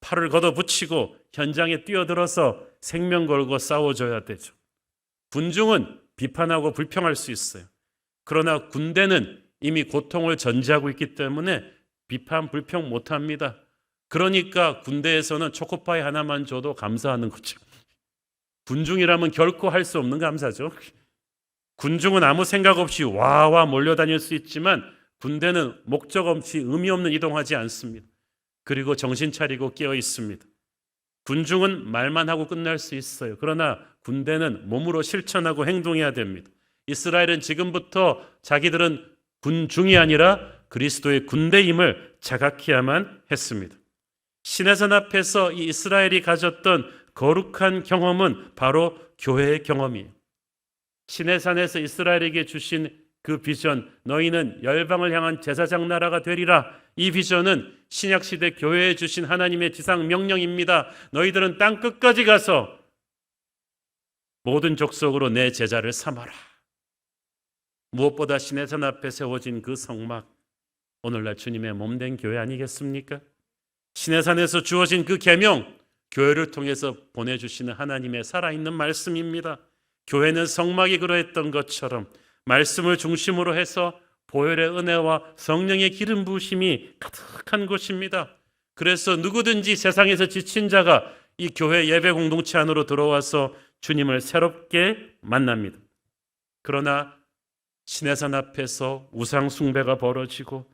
팔을 걷어붙이고 현장에 뛰어들어서 생명 걸고 싸워줘야 되죠. 군중은 비판하고 불평할 수 있어요. 그러나 군대는 이미 고통을 전제하고 있기 때문에 비판, 불평 못합니다. 그러니까 군대에서는 초코파이 하나만 줘도 감사하는 거죠. 군중이라면 결코 할 수 없는 감사죠. 군중은 아무 생각 없이 와와 몰려다닐 수 있지만 군대는 목적 없이 의미 없는 이동하지 않습니다. 그리고 정신 차리고 깨어 있습니다. 군중은 말만 하고 끝날 수 있어요. 그러나 군대는 몸으로 실천하고 행동해야 됩니다. 이스라엘은 지금부터 자기들은 군중이 아니라 그리스도의 군대임을 자각해야만 했습니다. 시내산 앞에서 이 이스라엘이 가졌던 거룩한 경험은 바로 교회의 경험이에요. 시내산에서 이스라엘에게 주신 그 비전, 너희는 열방을 향한 제사장 나라가 되리라. 이 비전은 신약시대 교회에 주신 하나님의 지상 명령입니다. 너희들은 땅 끝까지 가서 모든 족속으로 내 제자를 삼아라. 무엇보다 시내산 앞에 세워진 그 성막, 오늘날 주님의 몸된 교회 아니겠습니까? 시내산에서 주어진 그 계명, 교회를 통해서 보내주시는 하나님의 살아있는 말씀입니다. 교회는 성막이 그러했던 것처럼 말씀을 중심으로 해서 보혈의 은혜와 성령의 기름 부으심이 가득한 곳입니다. 그래서 누구든지 세상에서 지친 자가 이 교회 예배 공동체 안으로 들어와서 주님을 새롭게 만납니다. 그러나 시내산 앞에서 우상 숭배가 벌어지고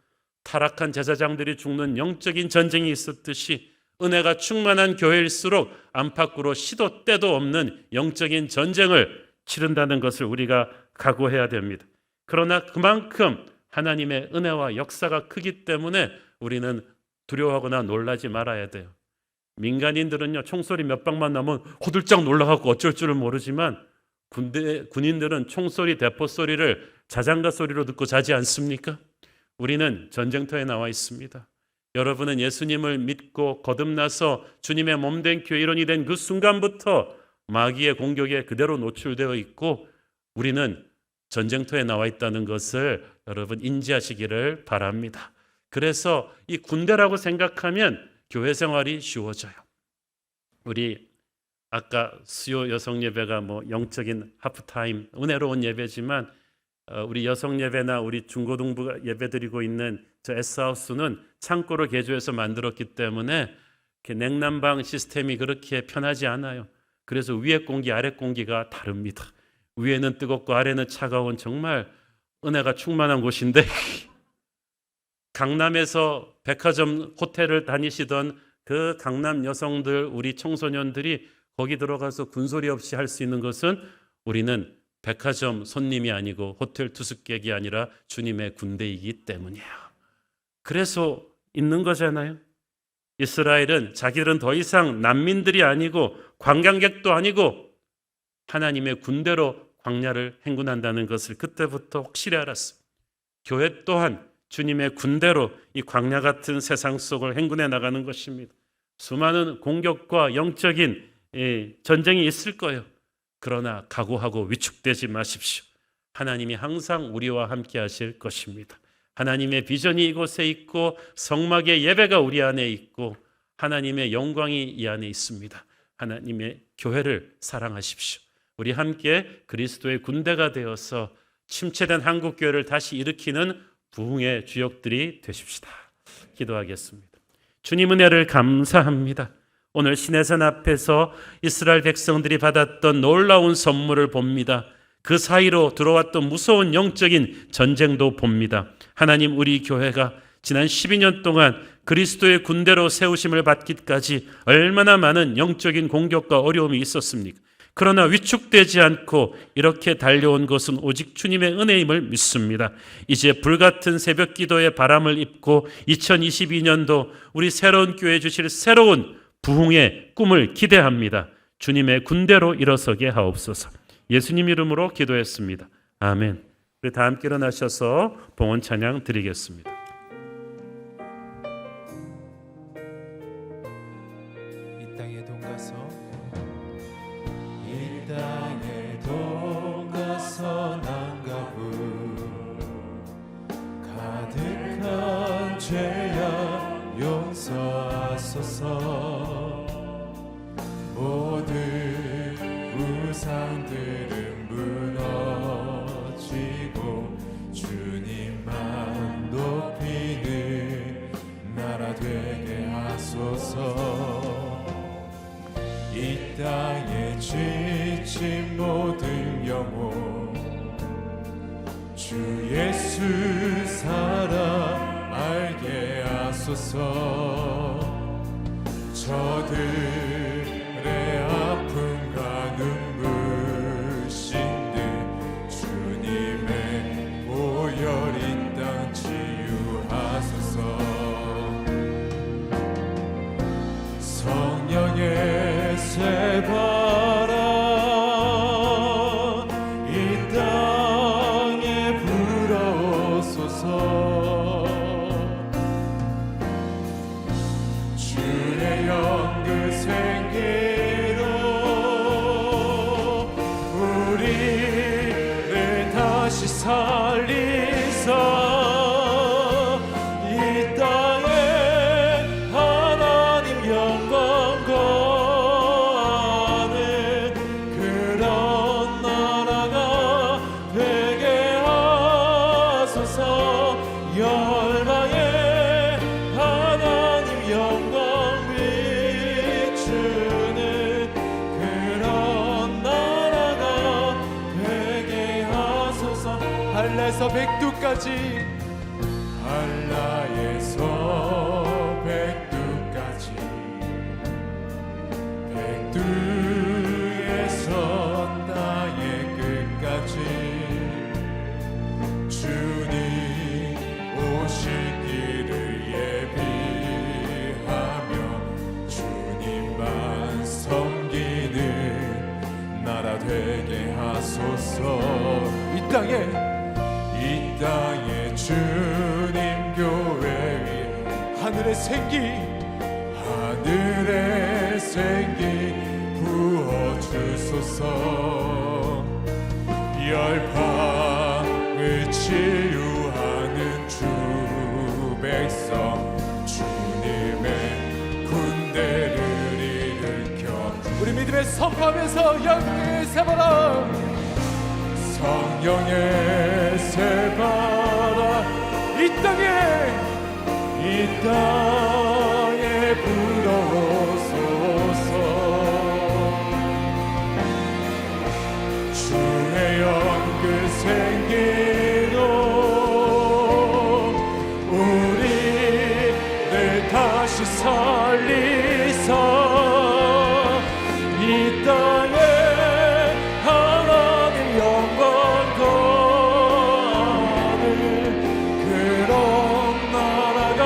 타락한 제사장들이 죽는 영적인 전쟁이 있었듯이 은혜가 충만한 교회일수록 안팎으로 시도 때도 없는 영적인 전쟁을 치른다는 것을 우리가 각오해야 됩니다. 그러나 그만큼 하나님의 은혜와 역사가 크기 때문에 우리는 두려워하거나 놀라지 말아야 돼요. 민간인들은요, 총소리 몇 방만 나면 호들짝 놀라갖고 어쩔 줄을 모르지만 군인들은 총소리, 대포 소리를 자장가 소리로 듣고 자지 않습니까? 우리는 전쟁터에 나와 있습니다. 여러분은 예수님을 믿고 거듭나서 주님의 몸된 교회 일원이 된 그 순간부터 마귀의 공격에 그대로 노출되어 있고 우리는 전쟁터에 나와 있다는 것을 여러분 인지하시기를 바랍니다. 그래서 이 군대라고 생각하면 교회 생활이 쉬워져요. 우리 아까 수요 여성 예배가 영적인 하프타임, 은혜로운 예배지만 우리 여성 예배나 우리 중고등부 예배 드리고 있는 저 S하우스는 창고를 개조해서 만들었기 때문에 냉난방 시스템이 그렇게 편하지 않아요. 그래서 위에 공기, 아래 공기가 다릅니다. 위에는 뜨겁고 아래는 차가운 정말 은혜가 충만한 곳인데 강남에서 백화점 호텔을 다니시던 그 강남 여성들, 우리 청소년들이 거기 들어가서 군소리 없이 할 수 있는 것은 우리는 백화점 손님이 아니고 호텔 투숙객이 아니라 주님의 군대이기 때문이에요. 그래서 있는 거잖아요. 이스라엘은 자기들은 더 이상 난민들이 아니고 관광객도 아니고 하나님의 군대로 광야를 행군한다는 것을 그때부터 확실히 알았습니다. 교회 또한 주님의 군대로 이 광야 같은 세상 속을 행군해 나가는 것입니다. 수많은 공격과 영적인 전쟁이 있을 거예요. 그러나 각오하고 위축되지 마십시오. 하나님이 항상 우리와 함께 하실 것입니다. 하나님의 비전이 이곳에 있고 성막의 예배가 우리 안에 있고 하나님의 영광이 이 안에 있습니다. 하나님의 교회를 사랑하십시오. 우리 함께 그리스도의 군대가 되어서 침체된 한국교회를 다시 일으키는 부흥의 주역들이 되십시다. 기도하겠습니다. 주님 은혜를 감사합니다. 오늘 시내산 앞에서 이스라엘 백성들이 받았던 놀라운 선물을 봅니다. 그 사이로 들어왔던 무서운 영적인 전쟁도 봅니다. 하나님, 우리 교회가 지난 12년 동안 그리스도의 군대로 세우심을 받기까지 얼마나 많은 영적인 공격과 어려움이 있었습니까? 그러나 위축되지 않고 이렇게 달려온 것은 오직 주님의 은혜임을 믿습니다. 이제 불같은 새벽 기도의 바람을 입고 2022년도 우리 새로운 교회 주실 새로운 부흥의 꿈을 기대합니다. 주님의 군대로 일어서게 하옵소서. 예수님 이름으로 기도했습니다. 아멘. 우리 다 함께 일어나셔서 봉헌 찬양 드리겠습니다. 이 땅에 돈 가서 난가부 가득한 죄야 용서하소서. 모든 우상들은 무너지고 주님만 높이는 나라 되게 하소서. 이 땅에 지친 모든 영혼 주 예수 사랑 알게 하소서. 저들의 아픔과 눈부신 듯 주님의 보혈 이 땅 치유하소서. 성령의 새바람 이 땅에 불어오소서. 주의 영그 생기로 우리를 다시 살리사. 이 땅에 하나님 영광 거하는 그런 나라가 되게 하소서. 열방에 하나님 영광 비추는 그런 나라가 되게 하소서. 한라에서 백두까지 한라에서 백두까지 백두에서 땅의 끝까지 주님 오실 길을 예비하며 주님만 섬기는 나라 되게 하소서. 이 땅에 주님 교회 위에 하늘의 생기 부어주소서. 열방을 치유하는 주 백성 주님의 군대를 일으켜 우리 믿음에 선포하면서 영의 새바람 성령의 새바람 이 땅에 불어오소서. 주의 영그 생기로 우리를 다시 살리사. 이 땅에 하나님 영광 거하는 그런 나라가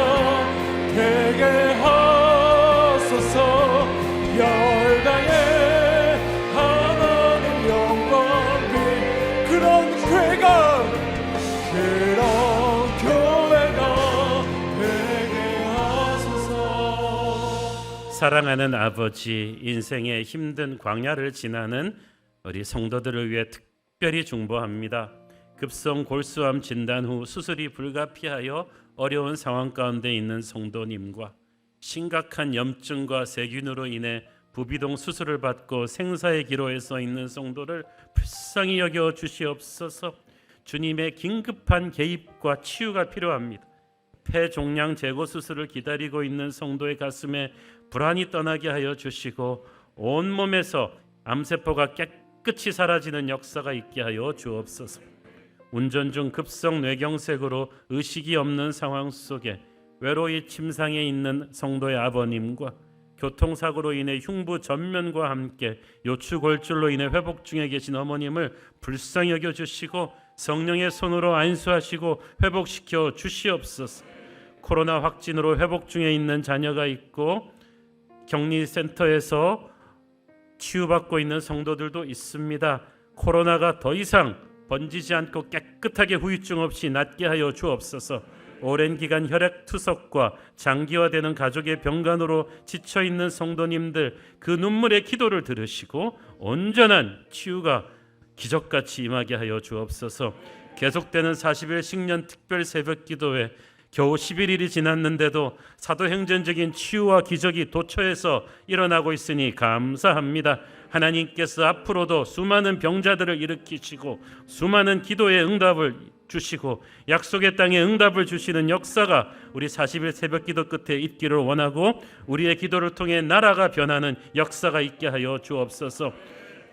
사랑하는 아버지, 인생의 힘든 광야를 지나는 우리 성도들을 위해 특별히 중보합니다. 급성 골수암 진단 후 수술이 불가피하여 어려운 상황 가운데 있는 성도님과 심각한 염증과 세균으로 인해 부비동 수술을 받고 생사의 기로에 서 있는 성도를 불쌍히 여겨 주시옵소서. 주님의 긴급한 개입과 치유가 필요합니다. 폐종양 제거 수술을 기다리고 있는 성도의 가슴에 불안이 떠나게 하여 주시고 온몸에서 암세포가 깨끗이 사라지는 역사가 있게 하여 주옵소서. 운전 중 급성 뇌경색으로 의식이 없는 상황 속에 외로이 침상에 있는 성도의 아버님과 교통사고로 인해 흉부 전면과 함께 요추골절로 인해 회복 중에 계신 어머님을 불쌍히 여겨주시고 성령의 손으로 안수하시고 회복시켜 주시옵소서. 코로나 확진으로 회복 중에 있는 자녀가 있고 격리센터에서 치유받고 있는 성도들도 있습니다. 코로나가 더 이상 번지지 않고 깨끗하게 후유증 없이 낫게 하여 주옵소서. 오랜 기간 혈액투석과 장기화되는 가족의 병간호로 지쳐있는 성도님들, 그 눈물의 기도를 들으시고 온전한 치유가 기적같이 임하게 하여 주옵소서. 계속되는 40일 식년 특별 새벽 기도회 겨우 11일이 지났는데도 사도행전적인 치유와 기적이 도처에서 일어나고 있으니 감사합니다. 하나님께서 앞으로도 수많은 병자들을 일으키시고 수많은 기도의 응답을 주시고 약속의 땅에 응답을 주시는 역사가 우리 40일 새벽기도 끝에 있기를 원하고 우리의 기도를 통해 나라가 변하는 역사가 있게 하여 주옵소서.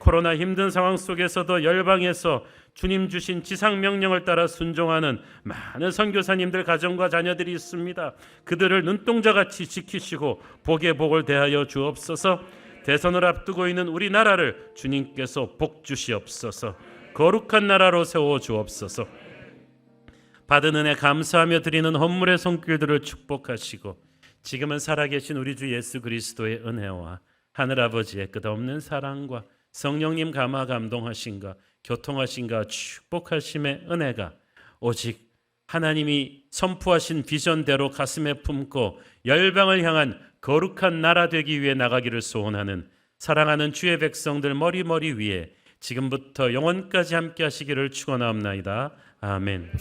코로나 힘든 상황 속에서도 열방에서 주님 주신 지상 명령을 따라 순종하는 많은 선교사님들 가정과 자녀들이 있습니다. 그들을 눈동자같이 지키시고 복의 복을 대하여 주옵소서. 대선을 앞두고 있는 우리나라를 주님께서 복 주시옵소서. 거룩한 나라로 세워 주옵소서. 받은 은혜 감사하며 드리는 헌물의 손길들을 축복하시고 지금은 살아계신 우리 주 예수 그리스도의 은혜와 하늘아버지의 끝없는 사랑과 성령님 감화 감동하신가 교통하신가 축복하심의 은혜가 오직 하나님이 선포하신 비전대로 가슴에 품고 열방을 향한 거룩한 나라 되기 위해 나가기를 소원하는 사랑하는 주의 백성들 머리 위에 지금부터 영원까지 함께 하시기를 축원하옵나이다. 아멘.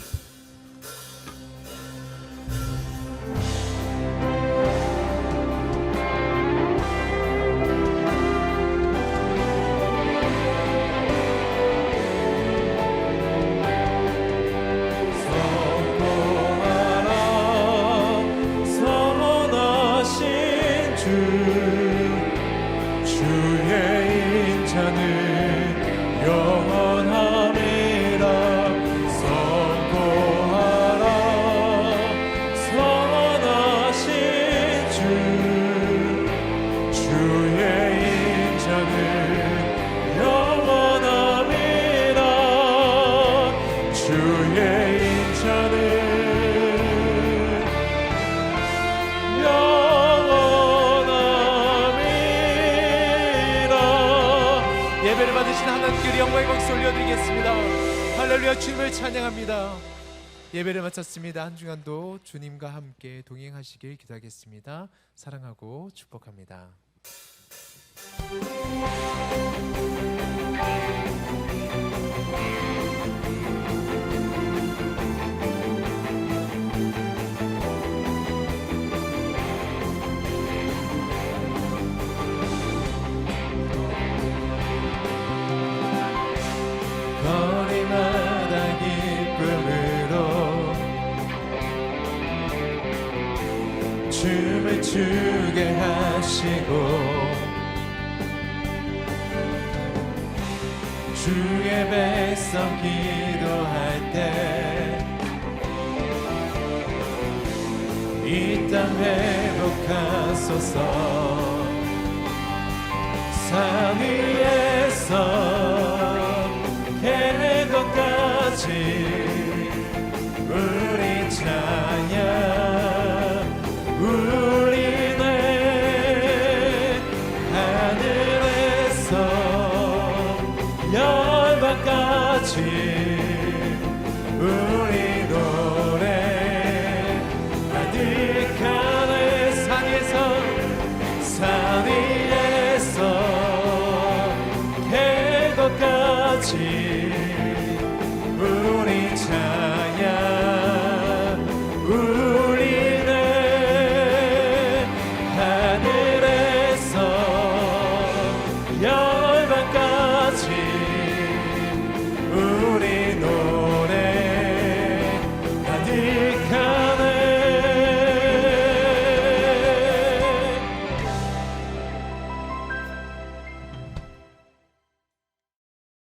예배를 받으신 하나님께 영광의 박수 올려드리겠습니다. 할렐루야. 주님을 찬양합니다. 예배를 마쳤습니다. 한 주간도 주님과 함께 동행하시길 기도하겠습니다. 사랑하고 축복합니다. 거리마다 기쁨으로 춤을 추게 하시고 주의 백성 기도할 때 이 땅 회복하소서. 산 위에서 해거까지 우리 찬양 울리네. 하늘에서 열방까지 우리